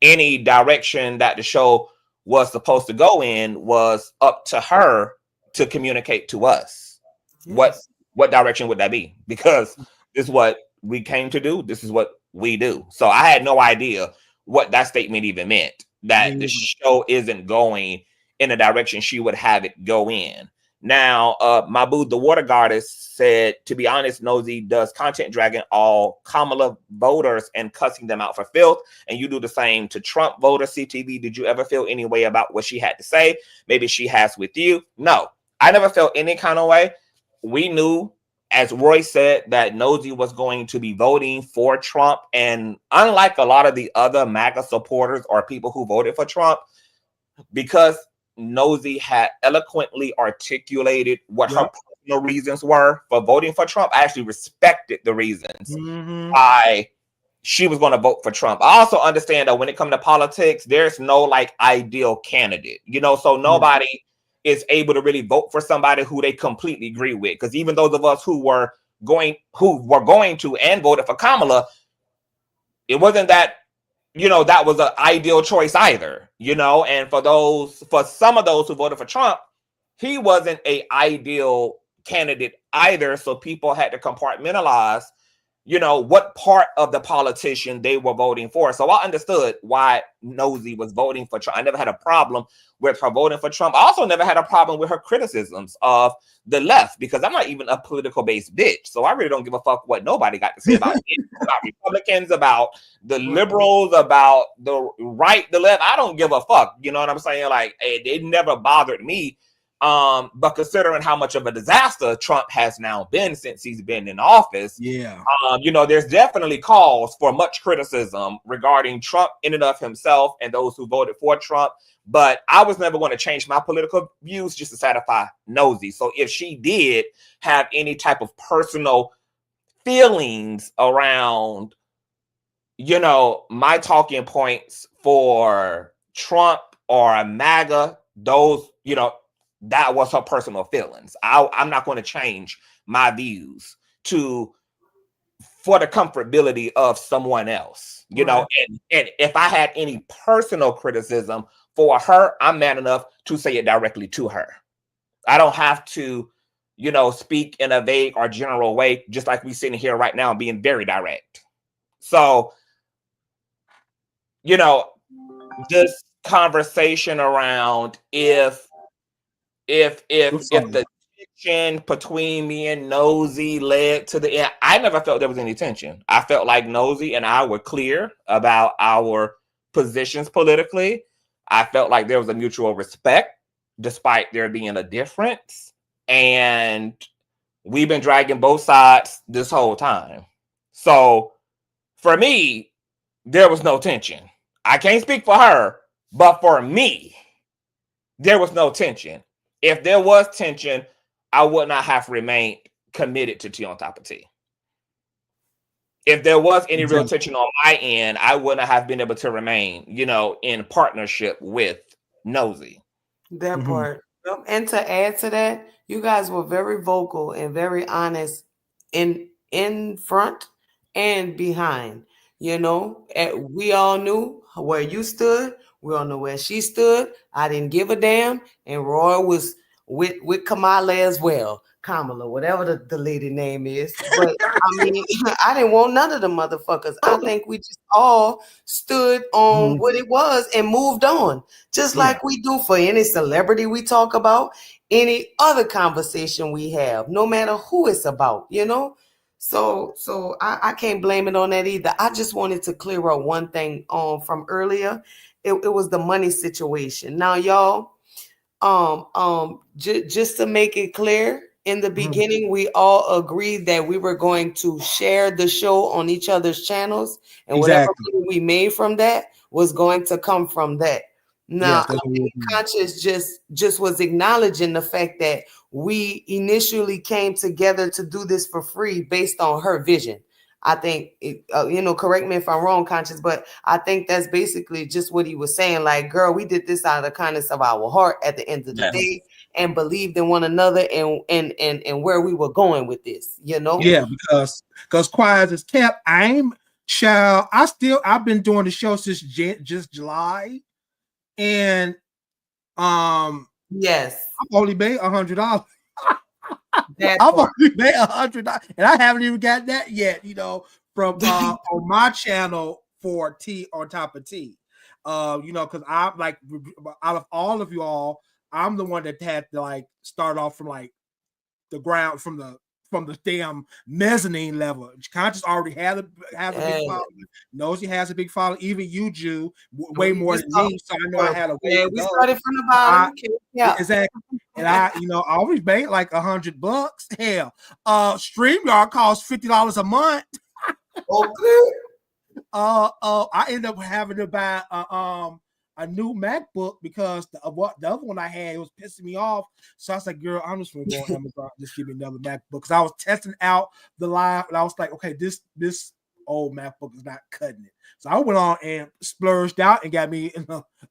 Any direction that the show was supposed to go in was up to her to communicate to us. Yes. What direction would that be? Because this is what we came to do. This is what we do. So I had no idea what that statement even meant, that the show isn't going in the direction she would have it go in. Now, my boo, the water goddess, said, to be honest, Nosey does content dragging all Kamala voters and cussing them out for filth, and you do the same to Trump voters. CTV, did you ever feel any way about what she had to say? Maybe she has with you. No, I never felt any kind of way. We knew, as Roy said, that Nosey was going to be voting for Trump. And unlike a lot of the other MAGA supporters or people who voted for Trump, because Nosey had eloquently articulated what her personal reasons were for voting for Trump, I actually respected the reasons why she was going to vote for Trump. I also understand that when it comes to politics, there's no like ideal candidate, so nobody is able to really vote for somebody who they completely agree with. Because even those of us who were going to and voted for Kamala, it wasn't that, that was an ideal choice either, and for some of those who voted for Trump, he wasn't an ideal candidate either. So people had to compartmentalize, what part of the politician they were voting for. So I understood why Nosey was voting for Trump. I never had a problem with her voting for Trump. I also never had a problem with her criticisms of the left, because I'm not even a political based bitch. So I really don't give a fuck what nobody got to say about it, about Republicans, about the liberals, about the right, the left. I don't give a fuck. You know what I'm saying? Like, it never bothered me. But considering how much of a disaster Trump has now been since he's been in office, there's definitely cause for much criticism regarding Trump in and of himself and those who voted for Trump. But I was never going to change my political views just to satisfy Nosey. So if she did have any type of personal feelings around, my talking points for Trump or MAGA, those, that was her personal feelings. I'm not going to change my views for the comfortability of someone else, and if I had any personal criticism for her, I'm man enough to say it directly to her. I don't have to, speak in a vague or general way, just like we sitting here right now being very direct. So, this conversation around if the tension between me and Nosey led to the end, I never felt there was any tension. I felt like Nosey and I were clear about our positions politically. I felt like there was a mutual respect, despite there being a difference. And we've been dragging both sides this whole time. So for me, there was no tension. I can't speak for her, but for me, there was no tension. If there was tension, I would not have remained committed to Tea on Top of Tea. If there was any real tension on my end, I would not have been able to remain, in partnership with Nosey. That part. And to add to that, you guys were very vocal and very honest in front and behind. We all knew where you stood. We all know where she stood. I didn't give a damn. And Roy was with Kamala as well. Kamala, whatever the lady name is. But I mean, I didn't want none of the motherfuckers. I think we just all stood on what it was and moved on. Just like we do for any celebrity we talk about, any other conversation we have, no matter who it's about, So I can't blame it on that either. I just wanted to clear up one thing from earlier. It was the money situation. Now, y'all, just to make it clear, in the beginning, we all agreed that we were going to share the show on each other's channels, and whatever we made from that was going to come from that. Now, Conscious just was acknowledging the fact that we initially came together to do this for free based on her vision. I think, correct me if I'm wrong, Conscious, but I think that's basically just what he was saying. Like, girl, we did this out of the kindness of our heart at the end of the day, and believed in one another and where we were going with this, Yeah, because quiet as kept. I've been doing the show since just July, and yes, I've only made $100. I've only made $100, and I haven't even got that yet. From on my channel for Tea on Top of Tea. Because I'm like, out of all of you all, I'm the one that had to start off from the ground, from the damn mezzanine level. Conscious already has a big following. Nosey has a big following. Even you, Jew, way more than me. So I know I had a way to we go. started from the bottom. Exactly. And I always made like $100. Hell, StreamYard costs $50 a month. Okay. I ended up having to buy a new MacBook because the other one I had, it was pissing me off. So I was like, girl, I'm just gonna go on Amazon, just give me another MacBook. Because I was testing out the live, and I was like, okay, this old MacBook is not cutting it. So I went on and splurged out and got me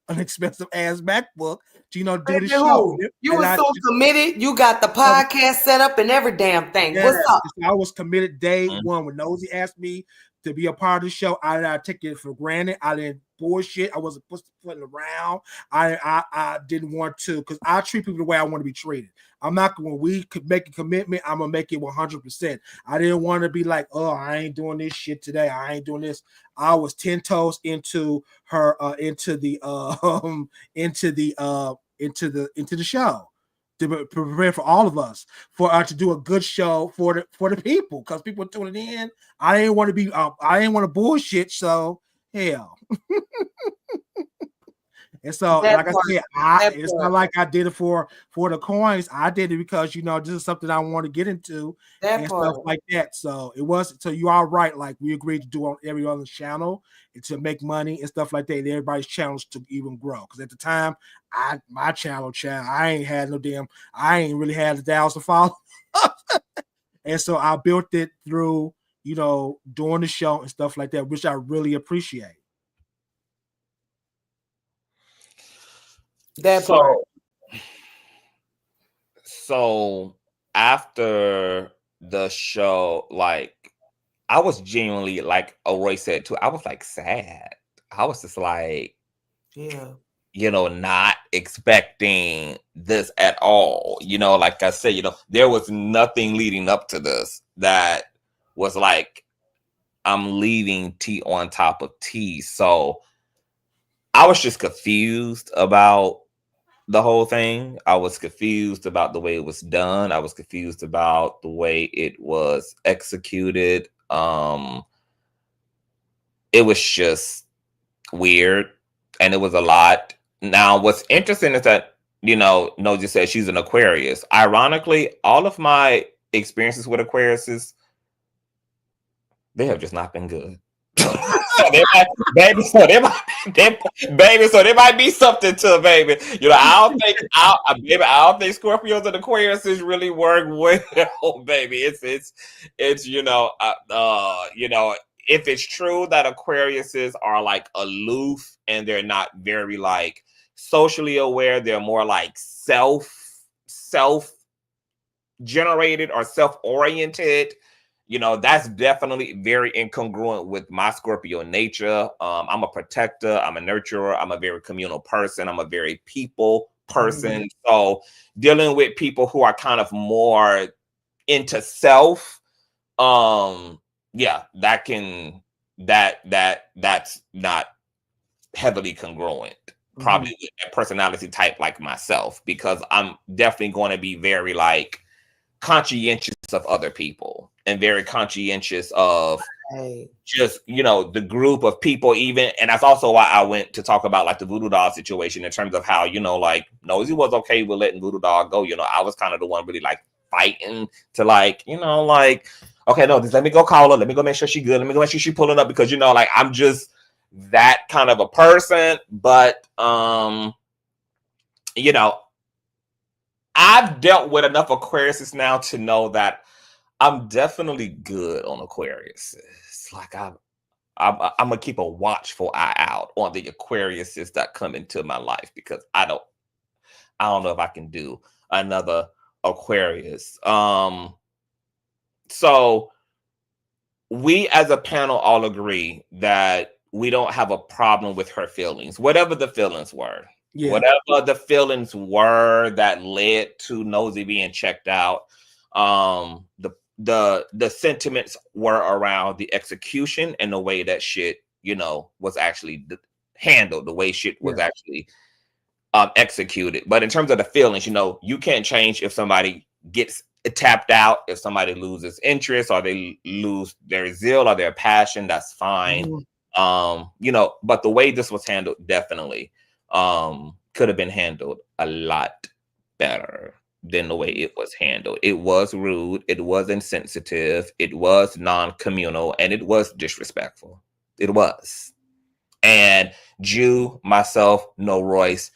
an expensive ass MacBook to do the show. You were so committed. You got the podcast set up and every damn thing. What's up? I was committed day one. When Nosey asked me to be a part of the show, I did not take it for granted. I didn't bullshit. I wasn't putting around. I didn't want to, because I treat people the way I want to be treated. I'm not, when we could make a commitment, I'm gonna make it 100%. I didn't want to be like, oh, I ain't doing this shit today. I ain't doing this. I was 10 toes into her, into the show, to prepare for all of us, for to do a good show for the people, because people are tuning in. I didn't want to bullshit. So hell. And so, like I said, it's not like I did it for the coins. I did it because this is something I want to get into and stuff like that. So it was. So you are right. Like, we agreed to do on every other channel and to make money and stuff like that. And everybody's channels to even grow. Because at the time, my channel, I ain't had no damn. I ain't really had 1,000 followers. And so I built it through doing the show and stuff like that, which I really appreciate. So after the show, I was genuinely, like Roy said too, I was sad. I was just like, not expecting this at all. Like I said, there was nothing leading up to this that was like, I'm leaving Tea on Top of Tea. So I was just confused about the whole thing. I was confused about the way it was done. I was confused about the way it was executed. It was just weird, and it was a lot. Now, what's interesting is that, Nosey said she's an Aquarius. Ironically, all of my experiences with Aquariuses, they have just not been good. So there might be something to it, baby. You know, I don't think Scorpios and Aquariuses really work well, baby. It's you know, if it's true that Aquariuses are like aloof and they're not very like socially aware, they're more like self generated or self-oriented. You know, that's definitely very incongruent with my Scorpio nature. I'm a protector, I'm a nurturer, I'm a very communal person, I'm a very people person. Mm-hmm. So dealing with people who are kind of more into self, that's not heavily congruent. Probably with a personality type like myself, because I'm definitely going to be very like conscientious of other people and very conscientious of just, you know, the group of people even. And that's also why I went to talk about like the voodoo doll situation in terms of how, you know, like Nosey was okay with letting voodoo doll go. You know, I was kind of the one really like fighting to like, you know, like, okay, no, just let me go call her. Let me go make sure she's good. Let me go make sure she's pulling up, because, you know, like I'm just that kind of a person. But, you know, I've dealt with enough Aquariuses now to know that I'm definitely good on Aquariuses. Like I'm gonna keep a watchful eye out on the Aquariuses that come into my life, because I don't know if I can do another Aquarius. So we as a panel all agree that we don't have a problem with her feelings, whatever the feelings were. Yeah. Whatever the feelings were that led to Nosey being checked out, the sentiments were around the execution and the way that shit, you know, was actually handled, the way shit was actually executed. But in terms of the feelings, you know, you can't change if somebody gets tapped out, if somebody loses interest or they lose their zeal or their passion. That's fine. You know, but the way this was handled definitely could have been handled a lot better than the way it was handled. It was rude, it was insensitive, it was non-communal, and it was disrespectful. It was. And Jew, myself, no Royce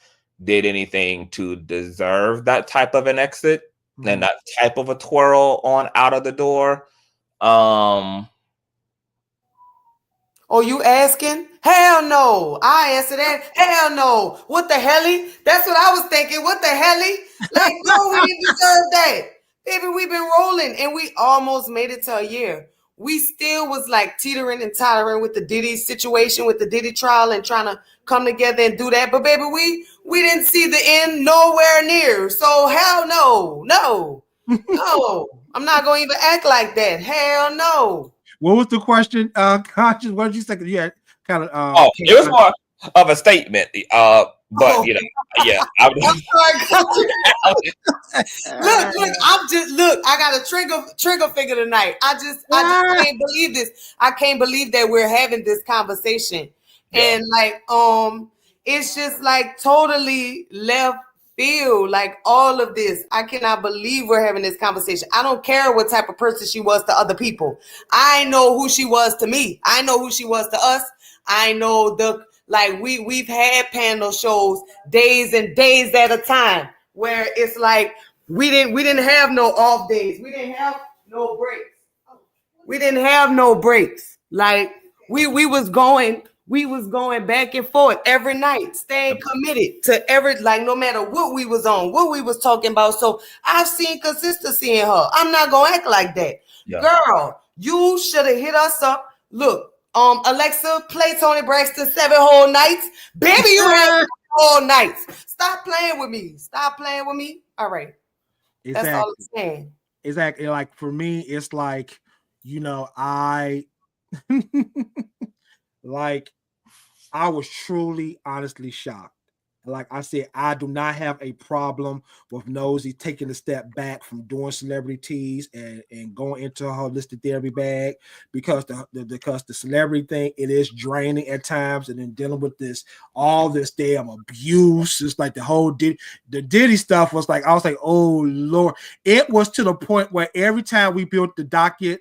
did anything to deserve that type of an exit and that type of a twirl on out of the door. Oh, you asking? Hell no. I answer that. Hell no. What the helly? That's what I was thinking. What the helly? Like, no, we didn't deserve that. Baby, we've been rolling and we almost made it to a year. We still was like teetering and tottering with the Diddy situation, with the Diddy trial, and trying to come together and do that. But baby, we didn't see the end nowhere near. So hell no. No. I'm not going to even act like that. Hell no. What was the question, Conscious? What did you say? Yeah, kind of. It was more of a statement. But you know, yeah. I'm sorry. Look. I got a trigger figure tonight. I just can't believe this. I can't believe that we're having this conversation, and like, it's just like totally left field. Like all of this, I cannot believe we're having this conversation. I don't care what type of person she was to other people. I know who she was to me. I know who she was to us. I know we've had panel shows days and days at a time where it's like we didn't have no off days. We didn't have no breaks. We didn't have no breaks. Like we was going back and forth every night, staying committed to no matter what we was on, what we was talking about. So I've seen consistency in her. I'm not gonna act like that. Yeah. Girl, you should have hit us up. Look, Alexa, play Tony Braxton 7 whole nights. Baby, you had whole nights. Stop playing with me. All right. Exactly. That's all I'm saying. Exactly. Like for me, it's like, you know, I was truly, honestly shocked. Like I said, I do not have a problem with Nosey taking a step back from doing celebrity tease and going into a holistic therapy bag, because the celebrity thing, it is draining at times, and then dealing with all this damn abuse. It's like the Diddy stuff was like, I was like, oh Lord. It was to the point where every time we built the docket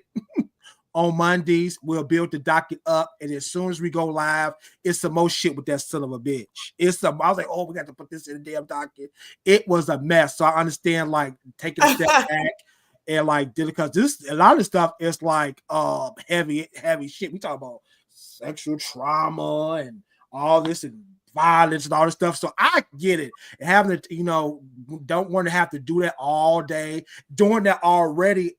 on Mondays. We'll build the docket up, and as soon as we go live, it's the most shit with that son of a bitch. I was like, oh, we got to put this in the damn docket. It was a mess. So I understand like taking a step back and like because a lot of stuff is like heavy shit. We talk about sexual trauma and all this and violence and all this stuff. So I get it. And having to, don't want to have to do that all day, doing that already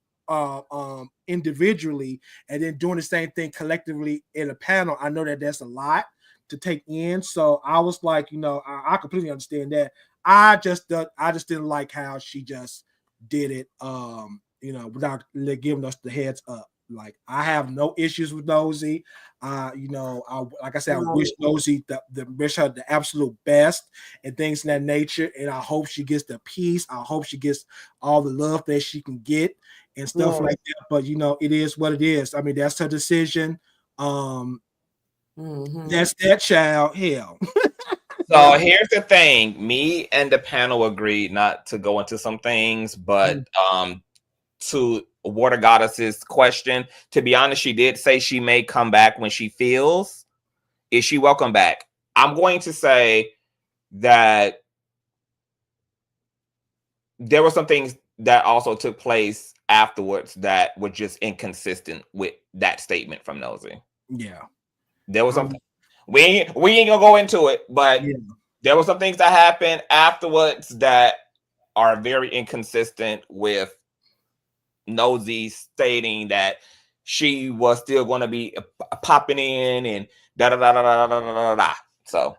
individually, and then doing the same thing collectively in a panel. I know that that's a lot to take in. So I was like, I completely understand that. I just didn't like how she just did it, without giving us the heads up. Like, I have no issues with Nosey. Like I said, I wish Nosey wish her the absolute best and things of that nature. And I hope she gets the peace. I hope she gets all the love that she can get and stuff like that. But it is what it is. I mean, that's her decision. That's that child. Hell. So here's the thing. Me and the panel agreed not to go into some things, but to Water Goddess's question, to be honest, she did say she may come back when she feels. Is she welcome back? I'm going to say that there were some things that also took place afterwards that were just inconsistent with that statement from Nosey. Yeah. There was something. We ain't gonna go into it, but there were some things that happened afterwards that are very inconsistent with Nosey stating that she was still going to be popping in and da da da da da da da da. So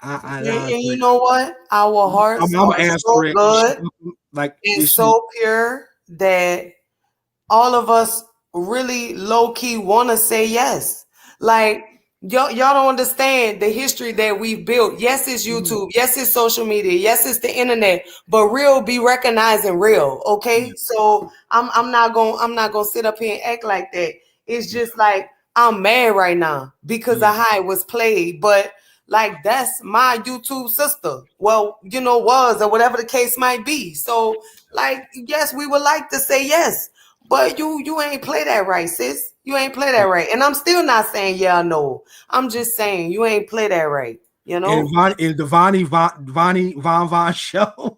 and you know what? Our hearts are so good, like and so pure that all of us really low key want to say yes. Like y'all don't understand the history that we've built. Yes, it's YouTube. Yes, it's social media. Yes, it's the internet. But real be recognizing real. Okay, so I'm not gonna sit up here and act like that. It's just like I'm mad right now because of how it was played. But like, that's my YouTube sister. Well, was or whatever the case might be. So like, yes, we would like to say yes. But you ain't play that right, sis. You ain't play that right. And I'm still not saying yeah or no. I'm just saying you ain't play that right. In the Vonnie Von show,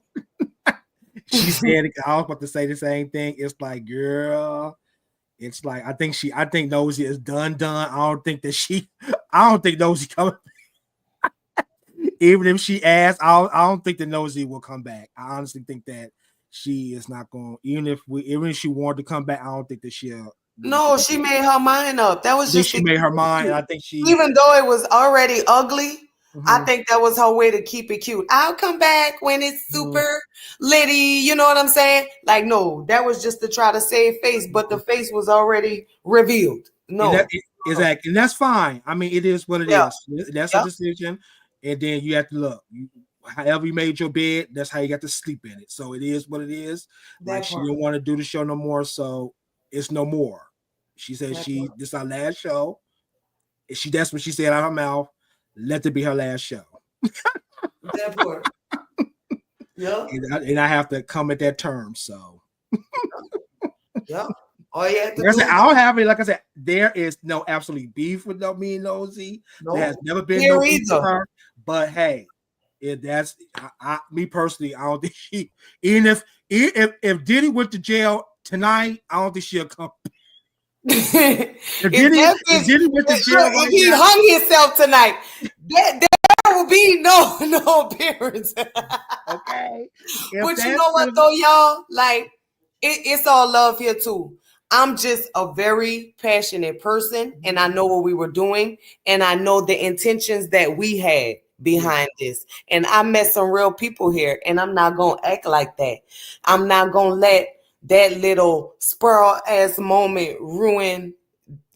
she said, I was about to say the same thing. It's like, girl, it's like, I think Nosey is done. I don't think Nosey coming. Even if she asks, I don't think that Nosey will come back. I honestly think that she is not going. Even if she wanted to come back, I don't think that she'll. No, she made her mind up. That was just she made her mind. And I think she, even though it was already ugly, I think that was her way to keep it cute. I'll come back when it's super litty. You know what I'm saying? Like, no, that was just to try to save face, but the face was already revealed. No, exactly, and that's fine. I mean, it is what it is. That's a decision, and then you have to look. However you made your bed, that's how you got to sleep in it. So it is what it is. Like, she didn't want to do the show no more, so it's no more. She said this is our last show. That's what she said out of her mouth. Let it be her last show. That part. Yeah. And I have to come at that term. So yeah. All you have to do. I don't have any. Like I said, there is no absolute beef with me and Nosey. No. There has never been no beef with her. But hey, me personally, I don't think she. Even if Diddy went to jail tonight, I don't think she'll come. if Diddy went to jail if he hung himself tonight, there will be no appearance. Okay. But you know what though, y'all? Like, it's all love here too. I'm just a very passionate person, and I know what we were doing, and I know the intentions that we had behind this. And I met some real people here, and I'm not gonna act like that. I'm not gonna let that little squirrel ass moment ruin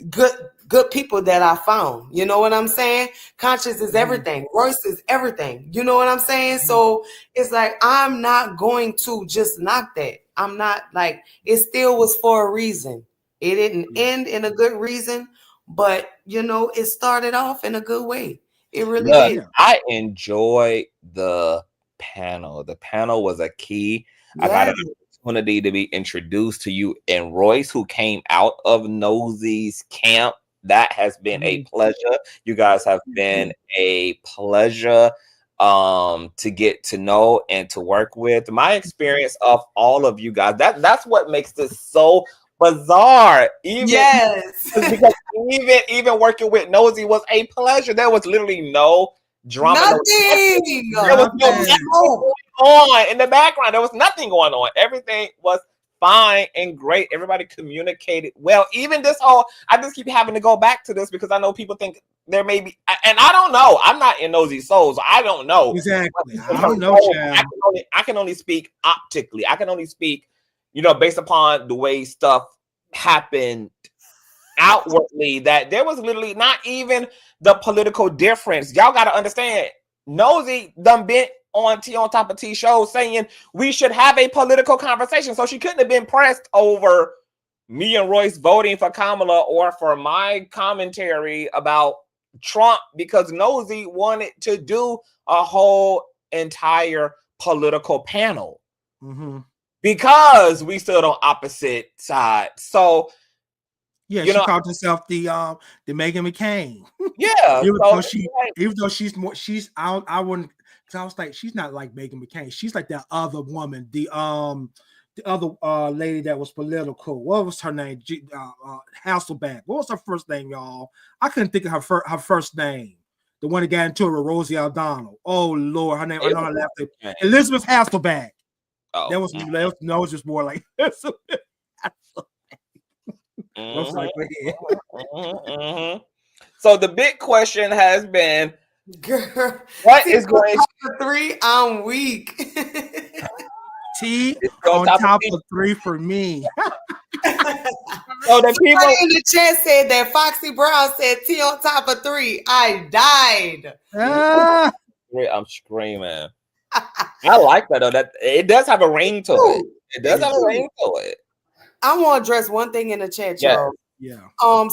good people that I found. You know what I'm saying? Conscious is everything. Royce is everything. You know what I'm saying? So it's like, I'm not going to just knock that. I'm not, like, it still was for a reason. It didn't end in a good reason, but it started off in a good way. It really did. I enjoyed the panel. The panel was a key. I got an opportunity to be introduced to you and Royce, who came out of Nosey's camp. That has been a pleasure. You guys have been a pleasure to get to know and to work with. My experience of all of you guys, that's what makes this so bizarre. Because even working with Nosey was a pleasure. There was literally no drama. Nothing. There was nothing going on in the background. There was nothing going on. Everything was fine and great. Everybody communicated well. Even this whole, I just keep having to go back to this because I know people think there may be, and I don't know. I'm not in Nosey souls. I don't know. Exactly. I don't know, I can only speak optically. I can only speak, based upon the way stuff happened outwardly, that there was literally not even the political difference. Y'all got to understand, Nosey done been on Toppa T show saying we should have a political conversation. So she couldn't have been pressed over me and Royce voting for Kamala or for my commentary about Trump, because Nosey wanted to do a whole entire political panel because we stood on opposite sides. So yeah, she called herself the Megan McCain. Yeah, even though she's I wouldn't. So I was like, she's not like Megan McCain. She's like that other woman, the other lady that was political. What was her name? Hasselback. What was her first name, y'all? I couldn't think of her first name. The one that got into it with Rosie O'Donnell. Oh Lord, her name. I know her last name. Elizabeth Hasselback. Oh, that was just more like. So the big question has been, girl, what is going to 3? I'm weak. T on top of 3 for me. So the people in the chat said that Foxy Brown said T on top of 3. I died. I'm screaming. I like that though. That it does have a ring to it. It does have a ring to it. I want to address one thing in the chat, y'all. Yeah.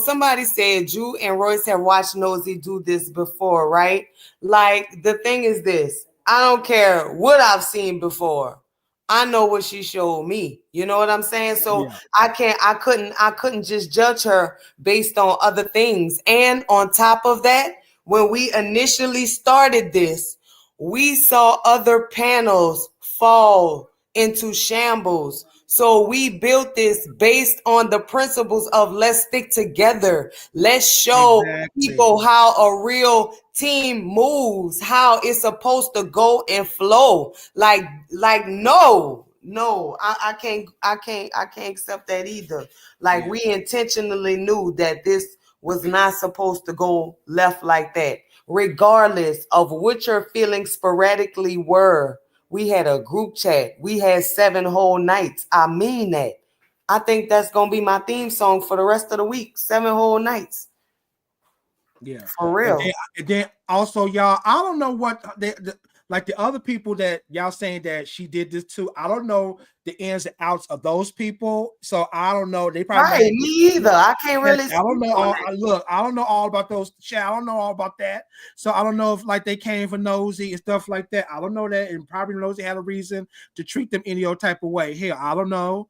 Somebody said you and Royce have watched Nosey do this before, right? Like, the thing is this. I don't care what I've seen before. I know what she showed me. You know what I'm saying? So I couldn't just judge her based on other things. And on top of that, when we initially started this, we saw other panels fall into shambles. So we built this based on the principles of let's stick together. Let's show people how a real team moves, how it's supposed to go and flow. Like no, I can't accept that either. Like we intentionally knew that this was not supposed to go left like that, regardless of what your feelings sporadically were. We had a group chat. We had 7 whole nights. I mean that. I think that's going to be my theme song for the rest of the week. 7 whole nights. Yeah. For real. And then also, y'all, I don't know what like the other people that y'all saying that she did this to. I don't know the ins and outs of those people. So I don't know. They probably me either. I can't really. I don't know. I don't know all about those. I don't know all about that. So I don't know if like they came for Nosey and stuff like that. I don't know that, and probably Nosey had a reason to treat them any old type of way. Hell, I don't know.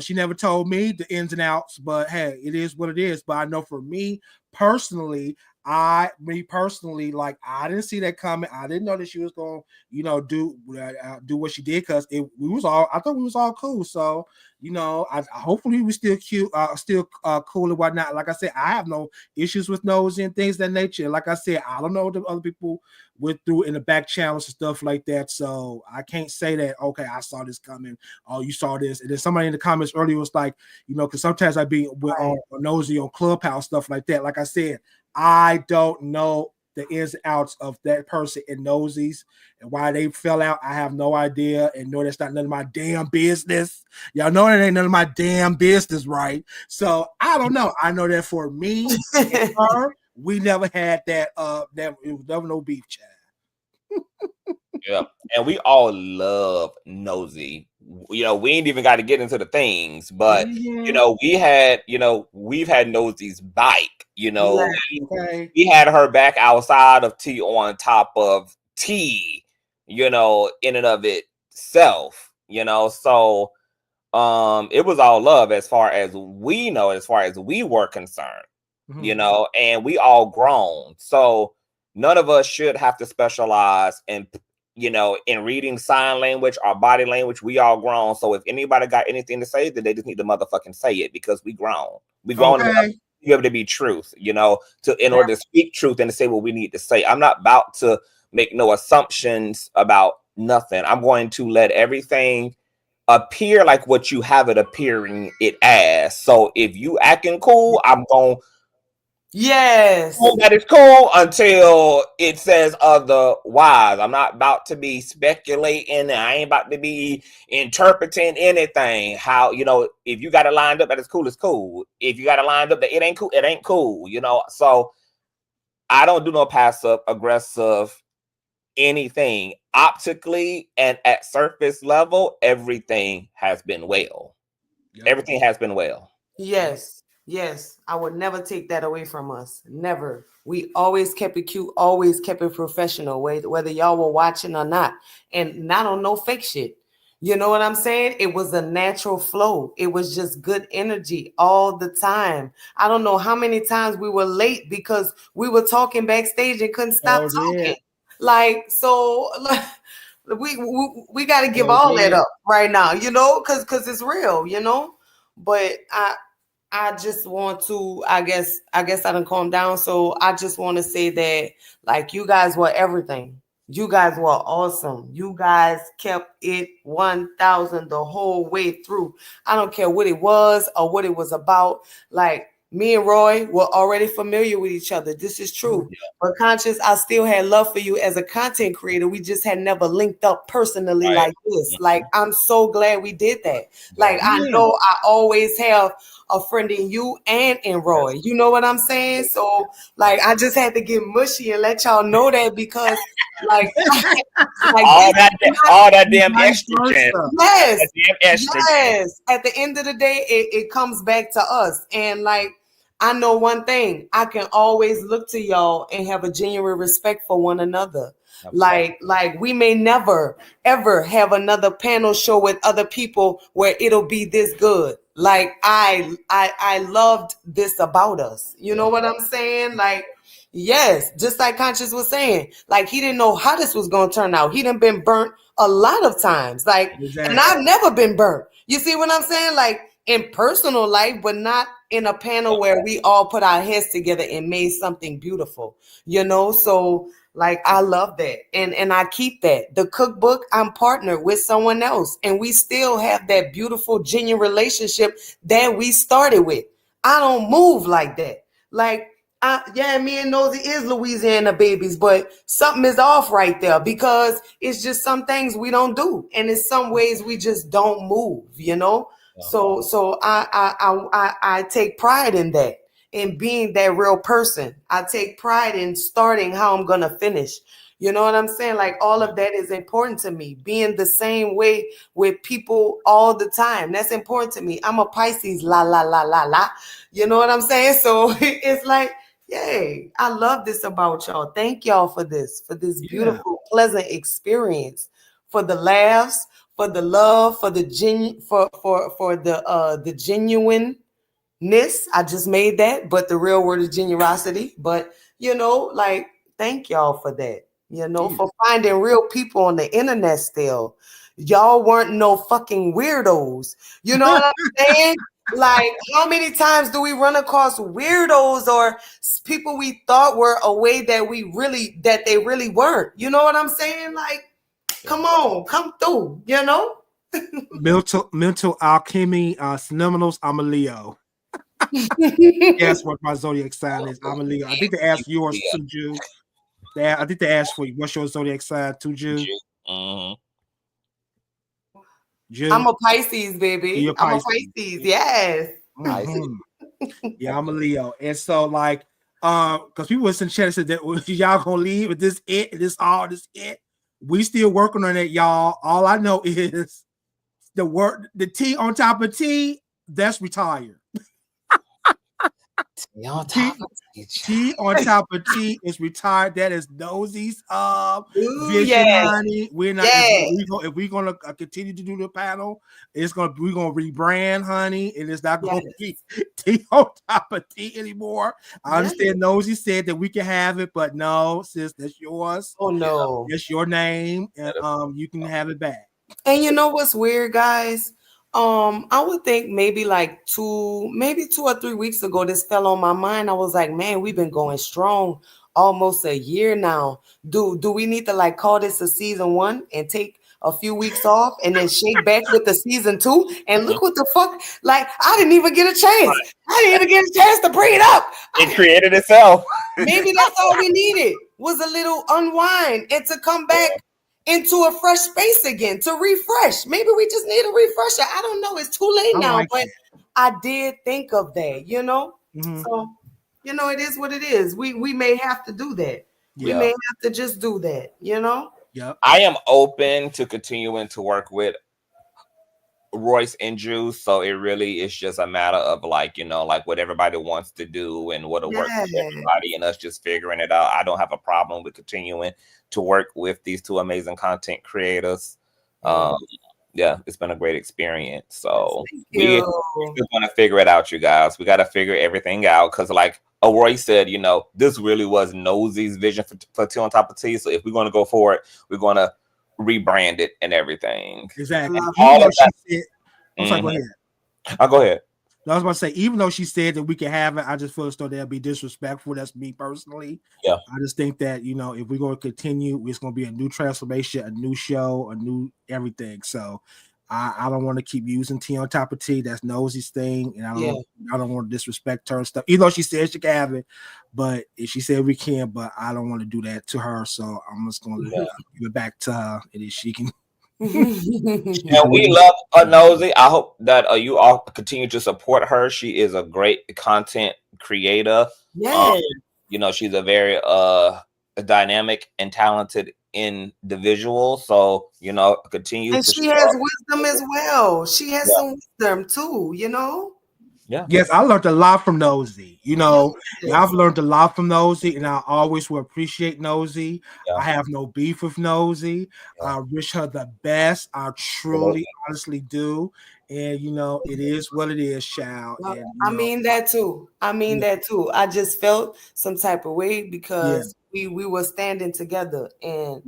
She never told me the ins and outs, but hey, it is what it is. But I know for me personally, like I didn't see that coming. I didn't know that she was going to, do what she did, because I thought we was all cool. So, hopefully we still cool and whatnot. Like I said, I have no issues with Nosey and things of that nature. Like I said, I don't know what the other people went through in the back channels and stuff like that. So I can't say that, okay, I saw this coming. Oh, you saw this. And then somebody in the comments earlier was like, because sometimes I be on Nosey on Clubhouse, stuff like that. Like I said, I don't know the ins and outs of that person in Nosey's and why they fell out. I have no idea, and no, that's not none of my damn business. Y'all know that ain't none of my damn business, right? So I don't know. I know that for me and her, we never had that. It was never no beef, child. Yeah, and we all love Nosey. We ain't even got to get into the things, but we've had Nosey's bike. We had her back outside of T on top of T. In and of itself. So it was all love as far as we know, as far as we were concerned, you know, and we all grown. So none of us should have to specialize in, you know, in reading sign language or body language. We all grown. So if anybody got anything to say, then they just need to motherfucking say it, because we grown. We grown enough to be able to be truth, you know, in order to speak truth and to say what we need to say. I'm not about to make no assumptions about nothing. I'm going to let everything appear like what you have it appearing it as. So if you acting cool, I'm going that is cool until it says otherwise. I'm not about to be speculating. I ain't about to be interpreting anything. How, you know, if you got it lined up that it's cool, it's cool. If you got it lined up that it ain't cool, it ain't cool, you know. So I don't do no passive aggressive anything. Optically and at surface level, everything has been well. Everything has been well. Yes, I would never take that away from us. Never. We always kept it cute, always kept it professional, whether y'all were watching or not, and not on no fake shit. You know what I'm saying? It was a natural flow. It was just good energy all the time. I don't know how many times we were late because we were talking backstage and couldn't stop talking. Like, so we got to give all that up right now, you know, because it's real, you know. But I just want to, I guess I done calm down. So I just want to say that, like, you guys were everything. You guys were awesome. You guys kept it 1,000 the whole way through. I don't care what it was or what it was about. Like, me and Roy were already familiar with each other. This is true. But Conscious, I still had love for you as a content creator. We just had never linked up personally like this. Like, I'm so glad we did that. Like, I know I always have a friend in you and in Roy. You know what I'm saying? So, like, I just had to get mushy and let y'all know that, because, like, all that damn estrogen. Yes. At the end of the day, it comes back to us. And, like, I know one thing, I can always look to y'all and have a genuine respect for one another. Like we may never ever have another panel show with other people where it'll be this good. Like, I loved this about us. You know what I'm saying? Like, yes, just like Conscious was saying, like, he didn't know how this was going to turn out. He done been burnt a lot of times. Like, and I've never been burnt. You see what I'm saying? Like, in personal life, but not in a panel where we all put our heads together and made something beautiful, you know? So, like, I love that. And I keep that. The cookbook, I'm partnered with someone else, and we still have that beautiful, genuine relationship that we started with. I don't move like that. Like, me and Nosey is Louisiana babies, but something is off right there, because it's just some things we don't do. And in some ways we just don't move, you know? So I take pride in that, in being that real person. I take pride in starting how I'm gonna finish. You know what I'm saying? Like, all of that is important to me. Being the same way with people all the time, that's important to me. I'm a Pisces, la la la la la. You know what I'm saying? So it's like, yay! I love this about y'all. Thank y'all for this beautiful, pleasant experience, for the laughs, for the love, for the the genuineness. I just made that, but the real word is generosity. But, you know, like, thank y'all for that. You know, for finding real people on the internet still. Y'all weren't no fucking weirdos. You know what I'm saying? Like, how many times do we run across weirdos or people we thought were a way that they really weren't? You know what I'm saying? Like, come on, come through, you know? mental alchemy, subliminals. I'm a Leo. Guess what my zodiac sign is? I'm a Leo. I think they asked yours too, Jew. I think they asked for you. What's your zodiac sign too, Jew? Jew? I'm a Pisces, baby. I'm a Pisces. Yes. Yeah, I'm a Leo. And so, like, because people was in chat and said that y'all gonna leave, is this it? This it? We still working on it, y'all. All I know is the T on top of T, that's retired. Tea on top of tea. T on top of T is retired. That is Nosey's Ooh, vision, yeah. honey. We're not if we're gonna continue to do the panel, we're gonna rebrand, honey, and it's not gonna be T on top of T anymore. I understand Nosey said that we can have it, but no, sis, that's yours. Oh no, it's your name, and you can have it back. And you know what's weird, guys? I would think maybe like 2 or 3 weeks ago, this fell on my mind. I was like, man, we've been going strong almost a year now. Do we need to like call this a season 1 and take a few weeks off and then shake back with the season 2? And look what the fuck, like I didn't even get a chance. I didn't even get a chance to bring it up. It created itself. Maybe that's all we needed was a little unwind and to come back into a fresh space again, to refresh. Maybe we just need a refresher. I don't know. It's too late now, but I did think of that, you know? So, you know, it is what it is. We may have to do that. We may have to just do that, you know? Yeah. I am open to continuing to work with Royce and Juice, so it really is just a matter of like, you know, like what everybody wants to do and what'll work for everybody, and us just figuring it out. I don't have a problem with continuing to work with these two amazing content creators. Yeah, it's been a great experience. So we just want to figure it out, you guys. We got to figure everything out because, like Roy said, you know, this really was Nosey's vision for Tea on Top of Tea. So if we're going to go for it, we're going to rebrand it and everything. Exactly. All of that. I'm sorry, go ahead. I'll go ahead. I was about to say, even though she said that we can have it, I just feel as though that'd be disrespectful. That's me personally. Yeah. I just think that, you know, if we're going to continue, it's going to be a new transformation, a new show, a new everything. So I don't want to keep using Tea on Top of Tea. That's Nosey's thing. And I don't want to disrespect her and stuff. Even though she said she can have it, but if she said we can, but I don't want to do that to her. So I'm just going to give it back to her and then she can. And we love Nosey. I hope that you all continue to support her. She is a great content creator. Yeah. You know, she's a very dynamic and talented individual. So, you know, continue. And she has wisdom as well. She has some wisdom too, you know? Yeah. Yes, I learned a lot from Nosey. You know, I've learned a lot from Nosey, and I always will appreciate Nosey. I have no beef with Nosey. I wish her the best. I truly, honestly do. And you know, it is what it is, child. Well, and, I mean that too. I just felt some type of way because we were standing together, and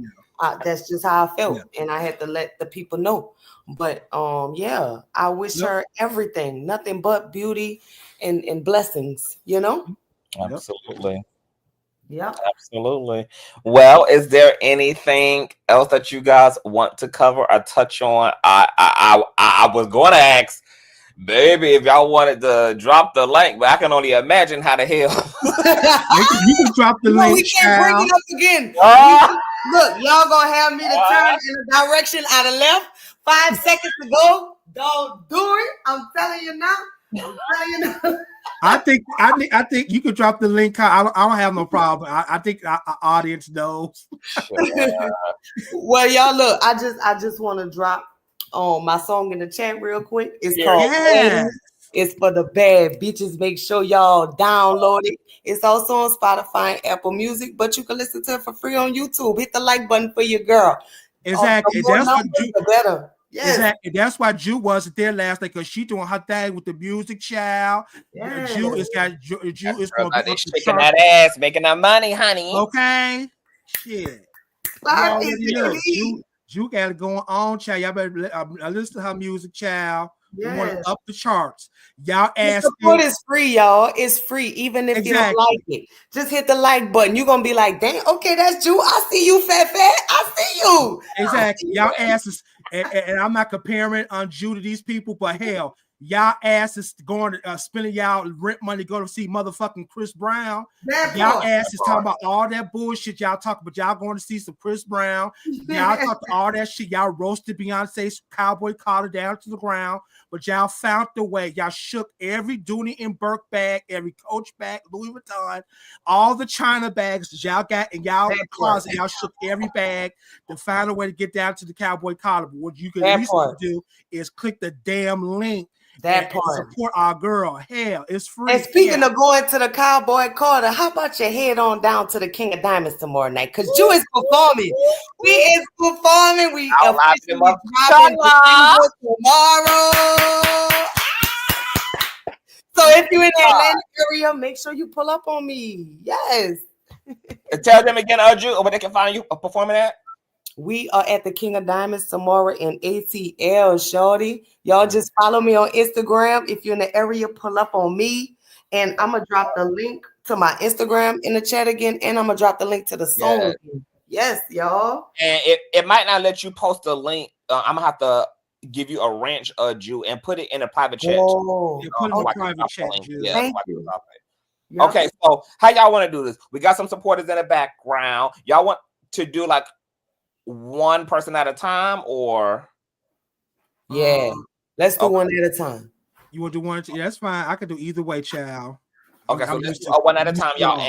that's just how I felt, and I had to let the people know. But I wish her everything, nothing but beauty and blessings, you know? Absolutely. Yeah. Absolutely. Well, is there anything else that you guys want to cover or touch on? I was going to ask, baby, if y'all wanted to drop the link, but I can only imagine how the hell. You can drop the link. We can't bring it up again. Look, y'all gonna have me to turn in the direction I done left. 5 seconds to go. Don't do it. I'm telling you now. I think you could drop the link. I don't have no problem. I think our audience knows. Well, y'all look. I just want to drop my song in the chat real quick. It's called It's for the bad bitches. Make sure y'all download it. It's also on Spotify and Apple Music, but you can listen to it for free on YouTube. Hit the like button for your girl. Exactly. That's what better. Yes. Exactly. That's why Jew wasn't there last night because she doing her thing with the music, child. Yes. Jew is going to be shaking that ass, making that money, honey. Okay. Shit. Jew got it going on, child. Y'all better listen to her music, child. We want to up the charts. Y'all ask. Support is free, y'all. It's free, even if you don't like it. Just hit the like button. You're gonna be like, dang, okay, that's Jew. I see you, fat. I see you. Exactly. Y'all asses, and I'm not comparing Jew to these people, but hell, y'all asses going to spending y'all rent money to go to see motherfucking Chris Brown. Y'all asses talking about all that bullshit y'all talking, but y'all going to see some Chris Brown. Y'all talking all that shit. Y'all roasted Beyonce's cowboy collar down to the ground, but y'all found the way. Y'all shook every Dooney and Burke bag, every Coach bag, Louis Vuitton, all the China bags that y'all got in y'all closet. Y'all shook every bag to find a way to get down to the cowboy collar. But what you can at least do is click the damn link That and part. support our girl. Hell, it's free. And speaking of going to the Cowboy Carter, how about you head on down to the King of Diamonds tomorrow night? Because Jew is performing. We is performing. We I'll live officially them up. dropping the Inshallah. single tomorrow. So if you're in the Atlanta area, make sure you pull up on me. Yes. Tell them again, Jew, where they can find you performing at. We are at the King of Diamonds tomorrow in ATL, shorty. Y'all just follow me on Instagram. If you're in the area, pull up on me. And I'm going to drop the link to my Instagram in the chat again. And I'm going to drop the link to the song. Yes, y'all. And it might not let you post a link. I'm going to have to give you a ranch, Jew, and put it in a private chat. Oh, put it in a private chat, Jew. Yeah, thank you. Okay, so how y'all want to do this? We got some supporters in the background. Y'all want to do like one person at a time, or let's do one at a time. You want to do one? Yeah, that's fine. I can do either way, child. Okay, so let's do one at a time, y'all.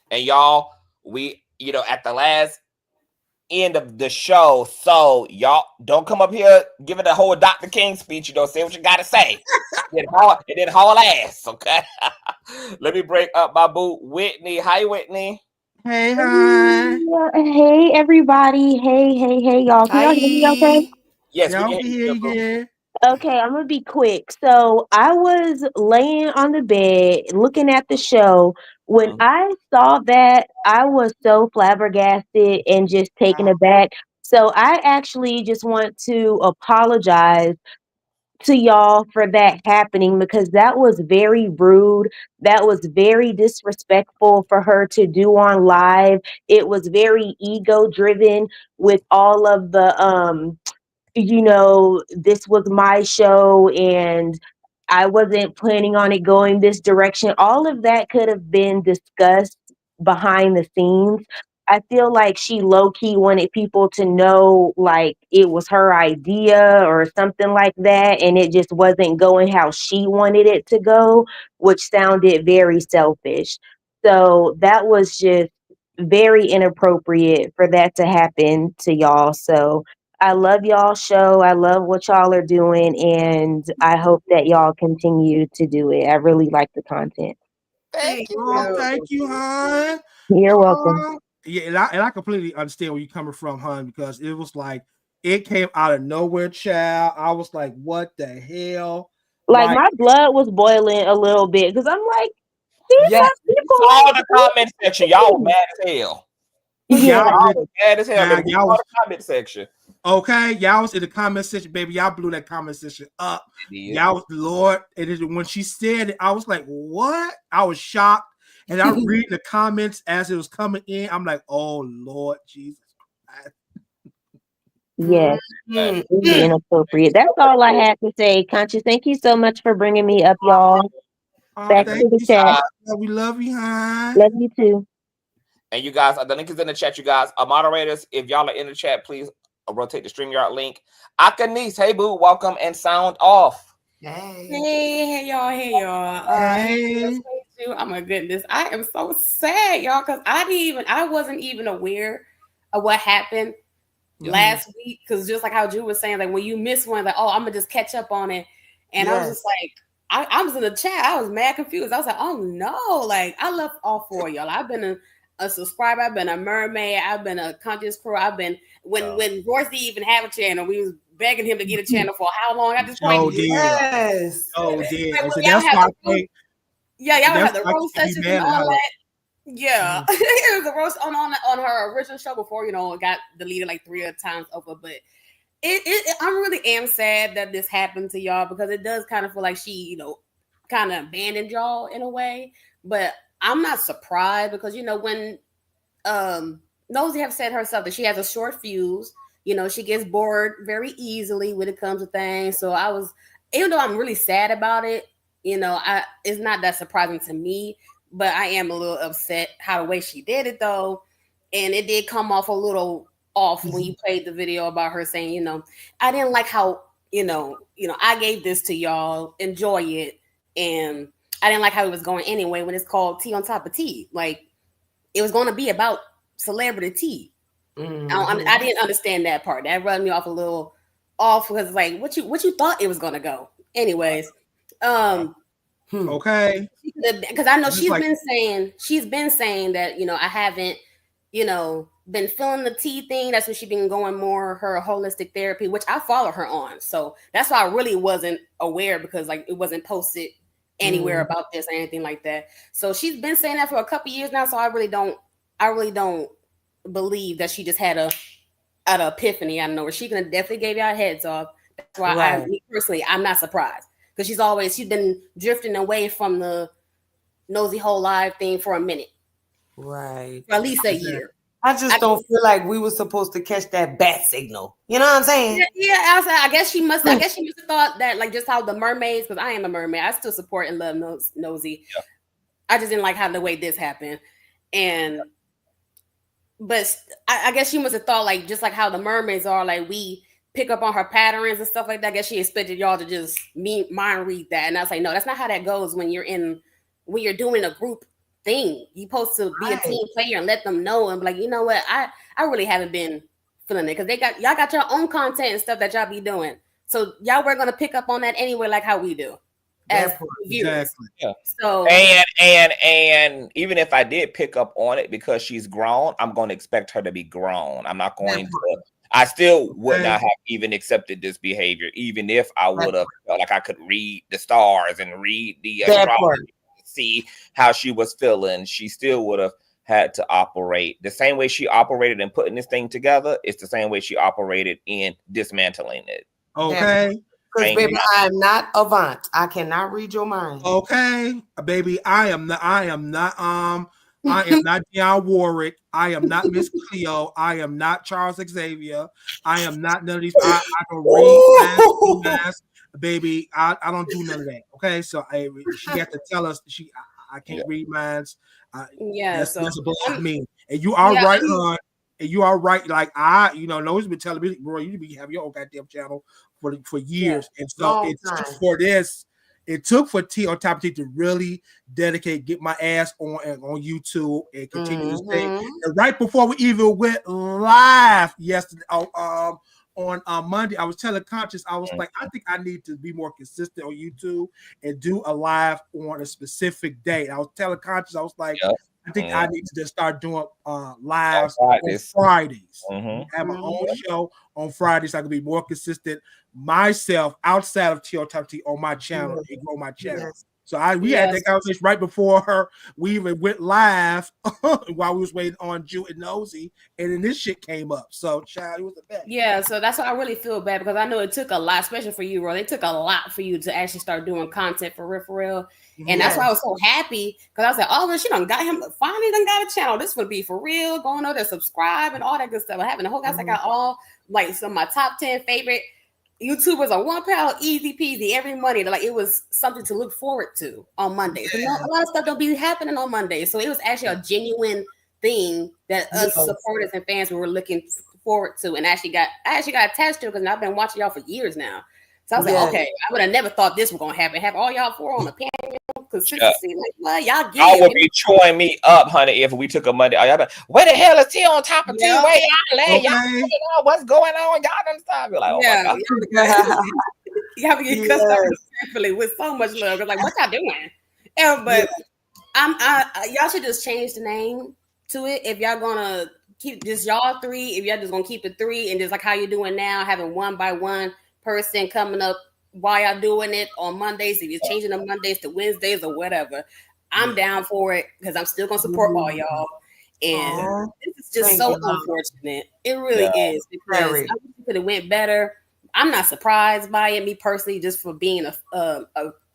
And y'all, we at the last end of the show, so y'all don't come up here giving the whole Dr. King speech. Say what you gotta say. It didn't haul ass. Okay. Let me break up my boo, Whitney. Hi, Whitney. Hey, hi. Hey, everybody. Hey, y'all. Can y'all hear me okay? Yes, we can hear you. Okay, I'm going to be quick. So I was laying on the bed looking at the show. When I saw that, I was so flabbergasted and just taken aback. So I actually just want to apologize to y'all for that happening, because that was very rude. That was very disrespectful for her to do on live. It was very ego driven with all of the this was my show and I wasn't planning on it going this direction. All of that could have been discussed behind the scenes. I feel like she low-key wanted people to know like it was her idea or something like that, and it just wasn't going how she wanted it to go, which sounded very selfish. So that was just very inappropriate for that to happen to y'all. So I love y'all show. I love what y'all are doing, and I hope that y'all continue to do it. I really like the content. Thank you. Thank you, hon. You're welcome. Yeah, and I completely understand where you're coming from, hon, because it was like it came out of nowhere, child. I was like, what the hell? Like my blood was boiling a little bit because I'm like, these are people. All the comment section, y'all were mad as hell. Yeah, y'all was mad as hell. Y'all was the comment section. Okay, y'all was in the comment section, baby. Y'all blew that comment section up. Y'all was Lord. And when she said it, I was like, what? I was shocked. And I read the comments as it was coming in. I'm like, oh Lord Jesus Christ. Yeah, it was inappropriate. That's all I had to say. Conscious, thank you so much for bringing me up, y'all. Back to the chat. We love you, huh? Love you too. And you guys, the link is in the chat. You guys, moderators, if y'all are in the chat, please rotate the StreamYard link. Akanice, hey boo, welcome and sound off. Hey y'all. Hey. Oh my goodness, I am so sad, y'all, because I wasn't even aware of what happened last week. Because just like how Drew was saying, like when you miss one, like, oh, I'm gonna just catch up on it, and I was just like, I was in the chat, I was mad confused. I was like, oh no, like I love all four of y'all. I've been a subscriber, I've been a mermaid, I've been a conscious crew, I've been when Royce didn't even have a channel, we was begging him to get a channel for how long at this point? Oh dear. Oh dear. Like, so that's why y'all had the roast sessions and all that. Yeah. It was a roast on her original show before, it got deleted like 3 times over. But I really am sad that this happened to y'all, because it does kind of feel like she, kind of abandoned y'all in a way. But I'm not surprised, because when Nosey have said herself that she has a short fuse, she gets bored very easily when it comes to things. So even though I'm really sad about it, it's not that surprising to me, but I am a little upset how the way she did it though. And it did come off a little off when you played the video about her saying, I didn't like how, I gave this to y'all, enjoy it. And I didn't like how it was going anyway when it's called Tea on Top of Tea. Like it was going to be about celebrity tea. I didn't understand that part. That rubbed me off a little off, because like what you thought it was going to go. Anyways, okay, because I know Just she's like- been saying that, you know, I haven't, you know, been feeling the tea thing. That's what she's been going more her holistic therapy, which I follow her on. So that's why I really wasn't aware, because like it wasn't posted anywhere about this or anything like that. So she's been saying that for a couple years now. So I really don't believe that she just had an epiphany. I know where she gonna definitely gave y'all heads off. That's why me personally, I'm not surprised, because she's been drifting away from the Nosey Heaux live thing for a minute. Right. For at least a year. I just don't feel like we were supposed to catch that bat signal. You know what I'm saying? Yeah. I guess she must have thought that, like, just how the mermaids, because I am a mermaid, I still support and love Nosey. Yeah. I just didn't like how the way this happened. But I guess she must have thought, like, just like how the mermaids are, like, we pick up on her patterns and stuff like that. I guess she expected y'all to just mind read that. And I was like, no, that's not how that goes when you're doing a group thing. You're supposed to be a team player and let them know and be like, you know what, I really haven't been feeling it, because y'all got your own content and stuff that y'all be doing. So y'all were gonna pick up on that anyway, like how we do. Exactly. Yeah. So and even if I did pick up on it because she's grown, I'm going to expect her to be grown. I'm not going to. I still would not have even accepted this behavior, even if I would have felt like I could read the stars and read the astrology, see how she was feeling. She still would have had to operate the same way she operated in putting this thing together. It's the same way she operated in dismantling it. Okay. Because baby, I am not Avant. I cannot read your mind. Okay, baby, I am not Dionne Warwick. I am not Miss Cleo. I am not Charles Xavier. I am not none of these. I can read math, baby. I don't do none of that. Okay, so she had to tell us I can't read minds. That's above me. And you are right, hon. And you are right. Like Nosey's been telling me, bro, you need to have your own goddamn channel for years. And so it took for T on Top of T to really dedicate, get my ass on YouTube and continue this thing. And right before we even went live yesterday on Monday, I was telling Conscious, I was like, I think I need to be more consistent on YouTube and do a live on a specific day. And I was telling Conscious, I was like, I think I need to just start doing lives on Fridays. Have my own show on Fridays so I can be more consistent myself outside of TLT on my channel and grow my channel. Yes. So we had that conversation right before we even went live while we was waiting on Jew and Nosey, and then this shit came up. So, child, it was the best. Yeah, so that's why I really feel bad, because I know it took a lot, especially for you, bro. It took a lot for you to actually start doing content for real. And that's why I was so happy, because I was like, oh, well, she done got him, finally done got a channel. This would be for real, going over there, subscribe and all that good stuff. Having the whole guys, I got all, like, some of my top 10 favorite YouTubers on one panel, easy peasy, every Monday. Like, it was something to look forward to on Mondays. And a lot of stuff don't be happening on Mondays. So it was actually a genuine thing that us supporters and fans were looking forward to, and I actually got attached to it, because I've been watching y'all for years now. So I was like, okay, I would have never thought this was gonna happen. Have all y'all four on the panel consistency. Like, well, y'all get would be chewing me up, honey, if we took a Monday. Y'all be, where the hell is T on Top of T? Where y'all at? Y'all know what's going on? Y'all done stop. You're like, oh my God. Y'all be getting cussed out respectfully with so much love. Cause like, what y'all doing? But y'all should just change the name to it if y'all gonna keep just y'all three. If y'all just gonna keep it three, and just like how you're doing now, having one by one person coming up while y'all doing it on Mondays. If you're changing the Mondays to Wednesdays or whatever, I'm down for it, because I'm still gonna support all y'all. And this is just so unfortunate. It really is, because I wish it could have went better. I'm not surprised by it, me personally, just for being a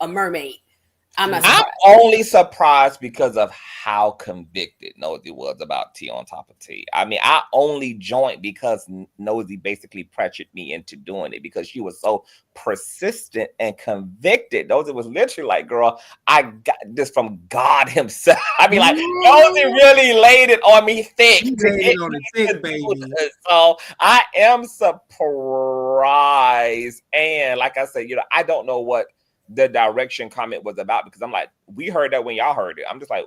mermaid. I'm only surprised because of how convicted Nosey was about T on Top of T. I mean, I only joined because Nosey basically pressured me into doing it, because she was so persistent and convicted. Nosey was literally like, girl, I got this from God himself. I mean, like, Nosey really laid it on me thick. He laid it on the thick, baby. So I am surprised. And like I said, I don't know what the direction comment was about, because I'm like, we heard that when y'all heard it. I'm just like,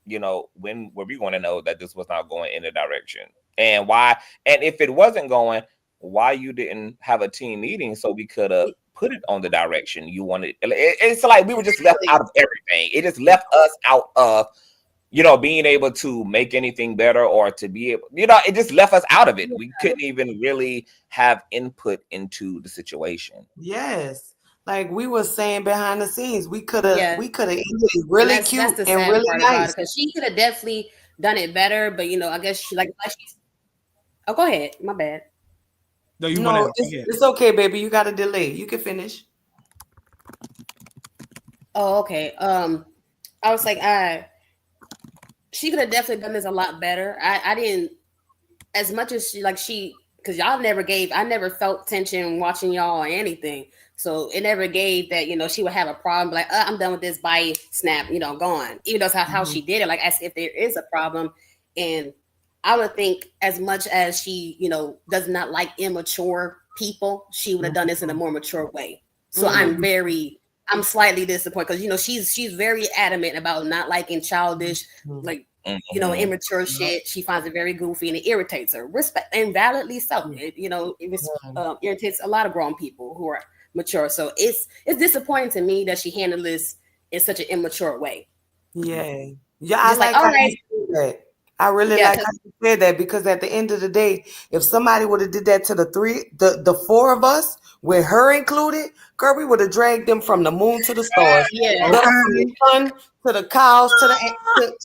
when were we going to know that this was not going in the direction, and why? And if it wasn't going, why you didn't have a team meeting so we could have put it on the direction you wanted. It's like we were just left out of everything. It just left us out of, being able to make anything better or to be able, it just left us out of it. We couldn't even really have input into the situation. Yes. Like we were saying behind the scenes, we could have ended it really cute and really nice. Because she could have definitely done it better, but I guess she oh, go ahead. My bad. No, it's okay, baby. You got a delay. You can finish. Oh, okay. I was like, she could have definitely done this a lot better. I didn't, as much as because y'all I never felt tension watching y'all or anything. So it never gave that, she would have a problem, like, I'm done with this, bye, snap, gone. Even though that's how she did it, like as if there is a problem. And I would think as much as she, does not like immature people, she would have done this in a more mature way. So I'm slightly disappointed because, she's very adamant about not liking childish, like, immature shit. She finds it very goofy and it irritates her. Respect, and validly so. It irritates a lot of grown people who are mature. So it's disappointing to me that she handled this in such an immature way. Yeah. Yeah, I like how you said that. I really like how you said that, because at the end of the day, if somebody would have did that to the four of us, with her included, girl, we would have dragged them from the moon to the stars. Yeah. From the sun to the cows to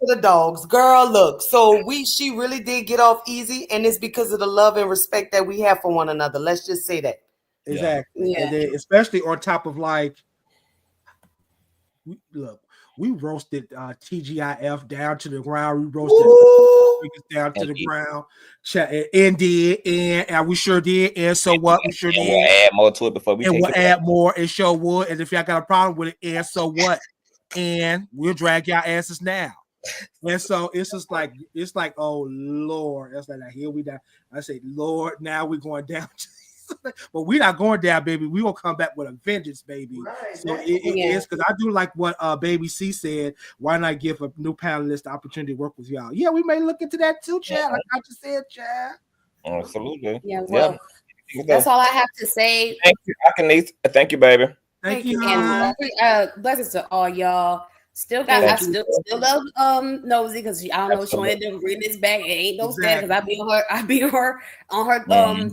the dogs. Girl, look. So she really did get off easy, and it's because of the love and respect that we have for one another. Let's just say that. Exactly. Yeah. And then especially on top of we roasted TGIF down to the ground. We roasted down to the ground. And we sure did. And so what? We sure did. We'll add more to it before we we'll add more. And sure would. And if y'all got a problem with it, and so what? And we'll drag y'all asses now. And so it's just like, oh Lord. That's like, here we down. I say, Lord, now we're going down. But we're not going down, baby. We will come back with a vengeance, baby. Right, so it is, because I do like what Baby C said. Why not give a new panelist the opportunity to work with y'all? Yeah, we may look into that too, Chad. Like I just said, Chad. Absolutely. Yeah. Well, that's all I have to say. Thank you, Akanice. Thank you, baby. Thank you. And blessings to all y'all. Still love Nosey, because I don't know if she wanted to read this back. It ain't no status, because I be on her Instagrams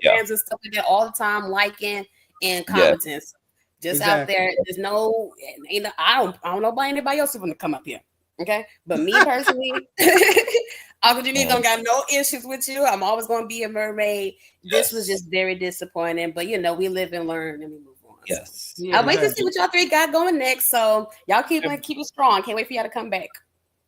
and stuff like that all the time, liking and competence. Just out there. There's no, I don't know about anybody else who want to come up here. Okay, but me personally, Uncle Janice don't got no issues with you. I'm always going to be a mermaid. This was just very disappointing, but we live and learn and we move. Yes. I'll wait to see what y'all three got going next. So y'all keep it strong. Can't wait for y'all to come back.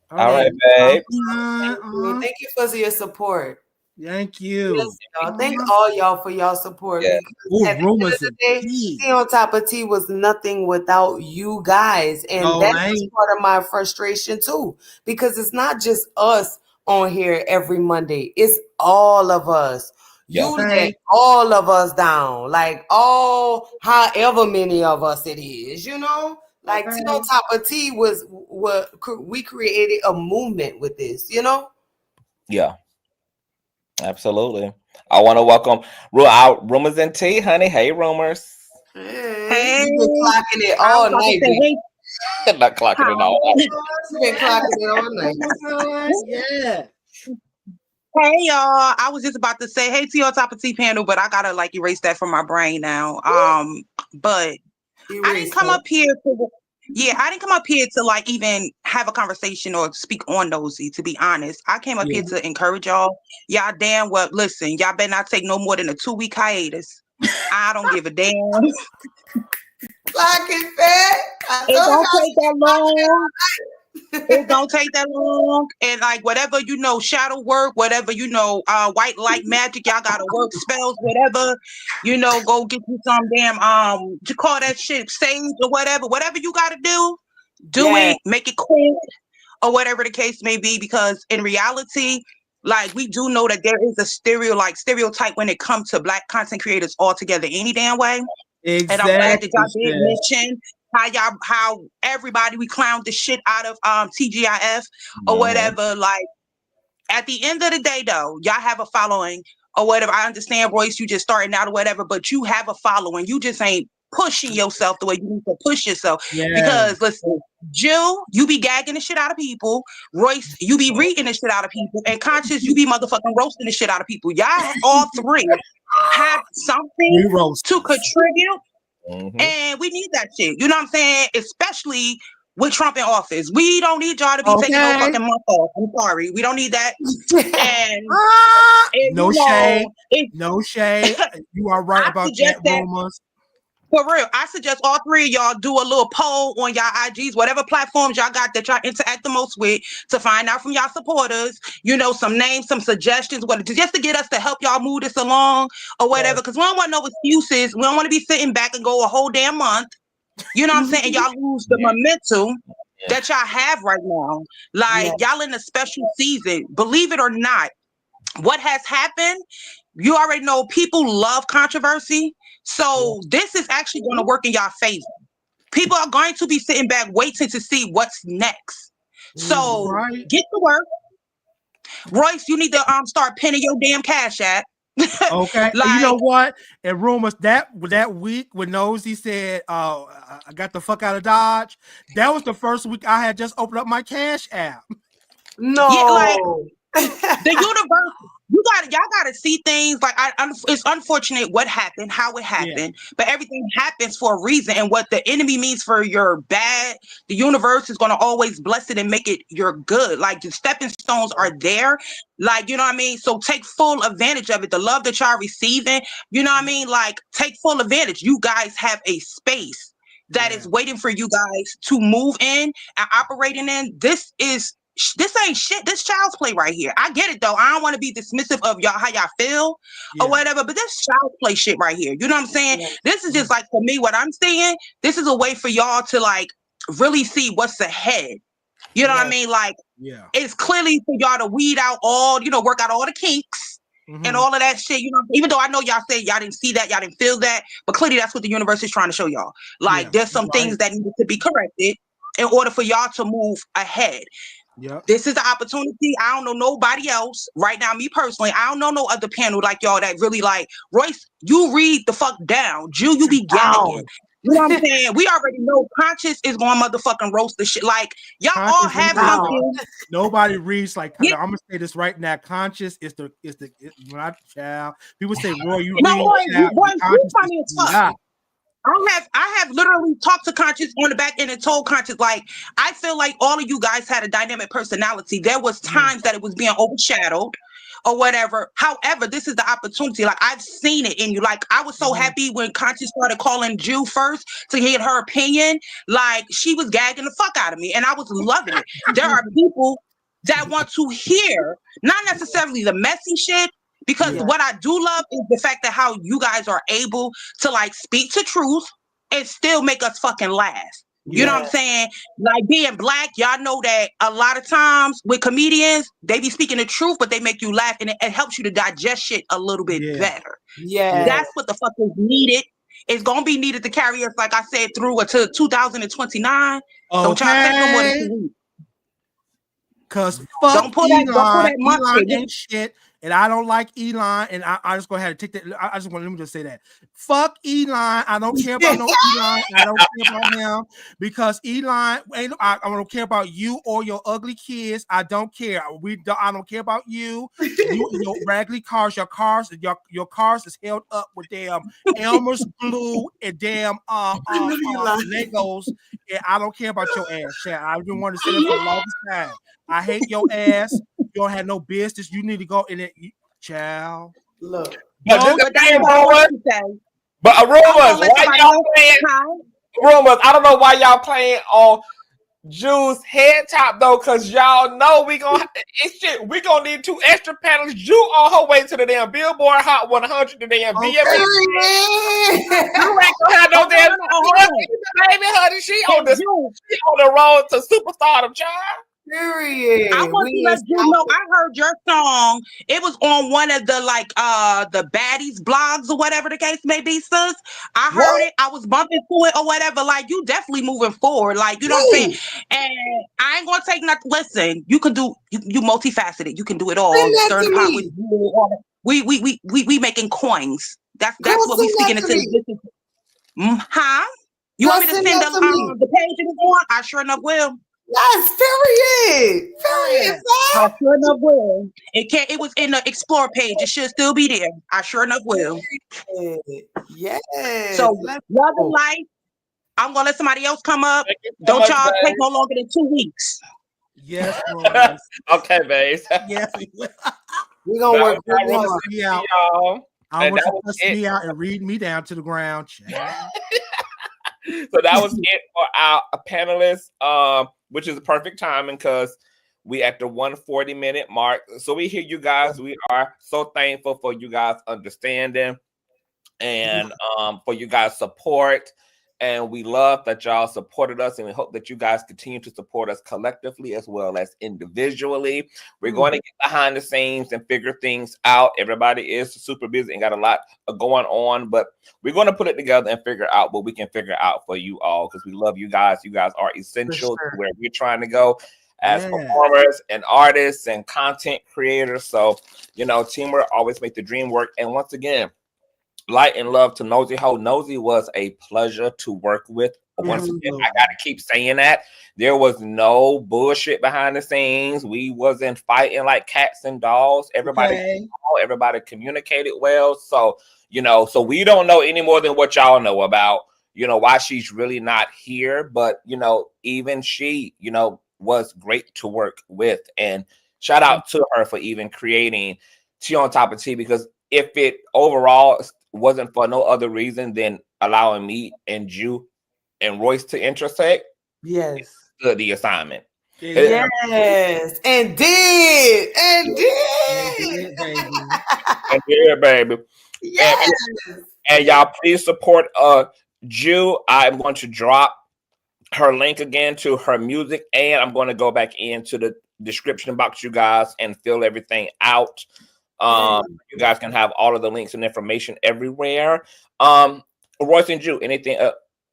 All right, babe. Thank you for your support. Thank you. Yes, thank all y'all for y'all support. Yeah. At the end of the day, Tea on Toppa Tea was nothing without you guys. And that's part of my frustration too. Because it's not just us on here every Monday. It's all of us. You let all of us down, like however many of us it is, Tea on Toppa Tea was what we created a movement with this, Yeah, absolutely. I want to welcome our Rumors and Tea, honey. Hey, Rumors. Hey, you've been clocking it all night. Not clocking it all night. You've been clocking it all night. Yeah. Hey y'all, I was just about to say hey to your Toppa Tea panel, but I gotta erase that from my brain now. But I didn't come up here to even have a conversation or speak on Nosey, to be honest. I came up here to encourage y'all. Y'all damn well, listen, y'all better not take no more than a 2-week hiatus. I don't give a damn. Like it, man. It don't take that long. It don't take that long. And whatever, shadow work, whatever, white light magic, y'all gotta work spells, whatever, go get you some damn, you call that shit sage or whatever you gotta do it, make it quick or whatever the case may be, because in reality, we do know that there is a stereotype when it comes to Black content creators altogether any damn way. Exactly. And I'm glad that y'all did mention how everybody, we clowned the shit out of TGIF or whatever. At the end of the day though, y'all have a following or whatever. I understand, Royce, you just starting out or whatever, but you have a following. You just ain't pushing yourself the way you need to push yourself. Because listen, Jill, you be gagging the shit out of people. Royce, you be reading the shit out of people. And Conscious, you be motherfucking roasting the shit out of people. Y'all all three have something to contribute. And we need that shit. You know what I'm saying? Especially with Trump in office. We don't need y'all to be taking no fucking month off. I'm sorry. We don't need that. And no shade. No shade. You are right about that, rumors. For real, I suggest all three of y'all do a little poll on y'all IGs, whatever platforms y'all got that y'all interact the most with, to find out from y'all supporters, you know, some names, some suggestions, just to get us to help y'all move this along or whatever. Because we don't want no excuses. We don't want to be sitting back and go a whole damn month. You know what I'm saying? And y'all lose the momentum that y'all have right now. Like y'all in a special season. Believe it or not, what has happened, you already know people love controversy. So this is actually going to work in y'all favor. People are going to be sitting back waiting to see what's next. So get to work. Royce, you need to start pinning your damn Cash App. Okay. Like, you know what? And rumors that week when Nosey said, I got the fuck out of Dodge, that was the first week I had just opened up my Cash App. No. Yeah, like, the universe, y'all gotta see things. Like, it's unfortunate what happened, how it happened, but everything happens for a reason. And what the enemy means for your bad, the universe is gonna always bless it and make it your good. Like, the stepping stones are there. Like, you know what I mean? So take full advantage of it. The love that y'all receiving, you know what I mean? Like, take full advantage. You guys have a space that is waiting for you guys to move in and operating in. This ain't shit. This child's play right here. I get it though. I don't want to be dismissive of y'all, how y'all feel or whatever, but this child's play shit right here. You know what I'm saying? This is just like, for me, what I'm saying, this is a way for y'all to like really see what's ahead. You know what I mean? Like, it's clearly for y'all to weed out all, you know, work out all the kinks and all of that shit. You know, even though I know y'all say y'all didn't see that, y'all didn't feel that, but clearly that's what the universe is trying to show y'all. Like, there's some things that needed to be corrected in order for y'all to move ahead. This is the opportunity. I don't know nobody else right now. Me personally, I don't know no other panel like y'all that really like Royce. You read the fuck down, Jew. You be gagging. You know what I'm saying? We already know Conscious is going motherfucking roast the shit. Like, y'all all have something. Nobody reads like. I'm gonna say this right now. Conscious is the when I child. People say, Roy, you read. Boy, you funny as fuck. I have literally talked to Conscious on the back end and told Conscious, like, I feel like all of you guys had a dynamic personality. There was times that it was being overshadowed or whatever. However, this is the opportunity. Like, I've seen it in you. Like, I was so happy when Conscious started calling Jew first to hear her opinion. Like, she was gagging the fuck out of me and I was loving it. There are people that want to hear, not necessarily the messy shit, because what I do love is the fact that how you guys are able to like speak to truth and still make us fucking laugh. You know what I'm saying? Like, being black, y'all know that a lot of times with comedians, they be speaking the truth, but they make you laugh and it helps you to digest shit a little bit better. That's what the fuck is needed. It's gonna be needed to carry us, like I said, through to 2029. Don't y'all take no more than 2 weeks. Cause fuck don't pull Elon ain't shit. And I don't like Elon, and I just go ahead and take that. Let me just say that. Fuck Elon. I don't care about no Elon. I don't care about him because Elon ain't. I don't care about you or your ugly kids. I don't care. I don't care about you. Your raggedy cars. Your cars is held up with damn Elmer's glue and damn Legos. And I don't care about your ass, chat. I've been wanting to say that for the longest time. I hate your ass. You don't have no business. You need to go in it, child. Look. But rumors, why y'all playing? Rumors, I don't know why y'all playing on Jew's head top though, because y'all know we gonna need 2 extra panels. Jew on her way to the damn Billboard Hot 100, the damn BME. You ain't gonna have no damn baby, honey. She on the road to superstardom, child. Period. I want to let you know I heard your song. It was on one of the the baddies blogs or whatever the case may be, sis. I heard it. I was bumping to it or whatever. Like, you definitely moving forward. Like, you know what I'm saying? And I ain't gonna take nothing. Listen, you can do you multifaceted. You can do it all. Certain part with you. We making coins. That's what we speaking into. Huh? You want me to send the page it was on? I sure enough will. Yes, period. Period. I sure enough will. It was in the explore page. It should still be there. I sure enough will. Yes. So love and life. I'm gonna let somebody else come up. Don't y'all take no longer than 2 weeks. Yes, okay, babe. Yes, we're gonna work really hard. Y'all. I want you to cuss me out and read me down to the ground. So that was it for our panelists, which is a perfect timing because we at the 140-minute mark. So we hear you guys. We are so thankful for you guys understanding and for you guys support. And we love that y'all supported us, and we hope that you guys continue to support us collectively as well as individually. We're going to get behind the scenes and figure things out. Everybody is super busy and got a lot going on, but we're going to put it together and figure out what we can figure out for you all because we love you guys. You guys are essential to where we're trying to go as performers and artists and content creators. So, teamwork always make the dream work. And once again, light and love to Nosey Heaux. Nosey was a pleasure to work with. Once again, I gotta keep saying that. There was no bullshit behind the scenes. We wasn't fighting like cats and dogs. Everybody communicated well. So, so we don't know any more than what y'all know about, why she's really not here. But, even she, was great to work with. And shout out to her for even creating Tea on Top of Tea, because if it overall wasn't for no other reason than allowing me and Jew and Royce to intersect, yes, the assignment. Yes, and did, baby. Yes. And y'all please support Jew. I'm going to drop her link again to her music, and I'm going to go back into the description box, you guys, and fill everything out. You guys can have all of the links and information everywhere. Royce and Jew, anything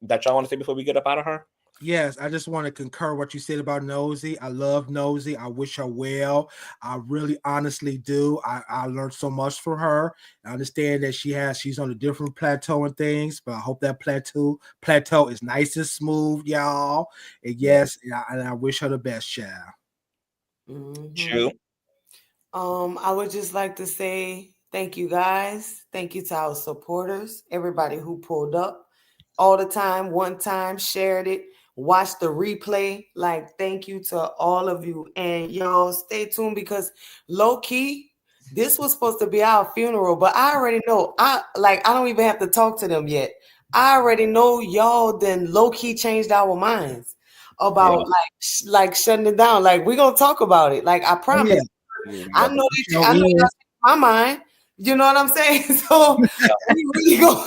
that y'all want to say before we get up out of her? Yes, I just want to concur what you said about Nosey. I love Nosey. I wish her well. I really honestly do. I learned so much from her. I understand that she's on a different plateau and things, but I hope that plateau is nice and smooth, y'all. And yes, and I wish her the best, child. Jew. I would just like to say thank you guys. Thank you to our supporters, everybody who pulled up all the time, one time, shared it, watched the replay. Like, thank you to all of you. And y'all stay tuned because low key, this was supposed to be our funeral, but I already know. I don't even have to talk to them yet. I already know y'all then low key changed our minds about like shutting it down. Like, we're gonna talk about it. Like, I promise. I know that's my mind. You know what I'm saying? So we really go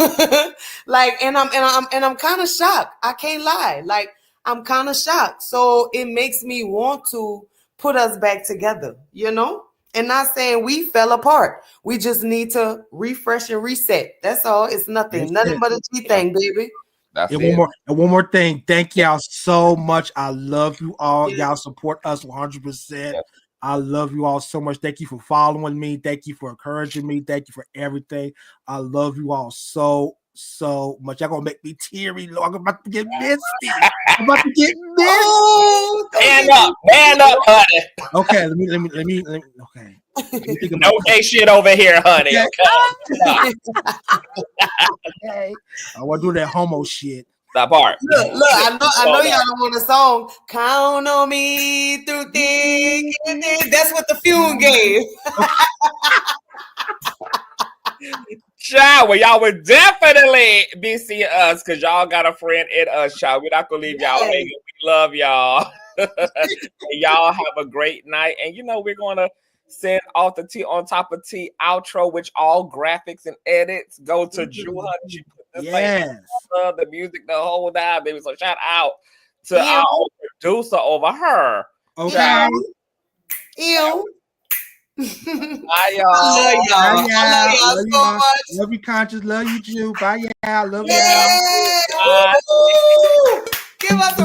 like, and I'm kind of shocked. I can't lie. Like, I'm kind of shocked. So it makes me want to put us back together, and not saying we fell apart. We just need to refresh and reset. That's all. It's nothing but a G thing, baby. One more thing. Thank y'all so much. I love you all. Y'all support us 100%. I love you all so much. Thank you for following me. Thank you for encouraging me. Thank you for everything. I love you all so much. Y'all gonna make me teary. I'm about to get misty. Man up, honey. Okay, let me. Okay. No gay shit over here, honey. Okay. I want to do that homo shit. That part. Look, I know y'all don't want a song. Count on me through thick and thin. That's what the fume gave. Child, well, y'all would definitely be seeing us because y'all got a friend in us, child. We're not gonna leave y'all hanging. We love y'all. Y'all have a great night. And we're gonna send off the Tea on Top of Tea outro, which all graphics and edits go to Drew Hunt. Love the music the whole time, baby. So shout out to our producer over her. Okay. Ew. Bye, y'all. I love y'all so much. Love you, Conscious. Love you, Jew. Bye, y'all. Love y'all. Give us a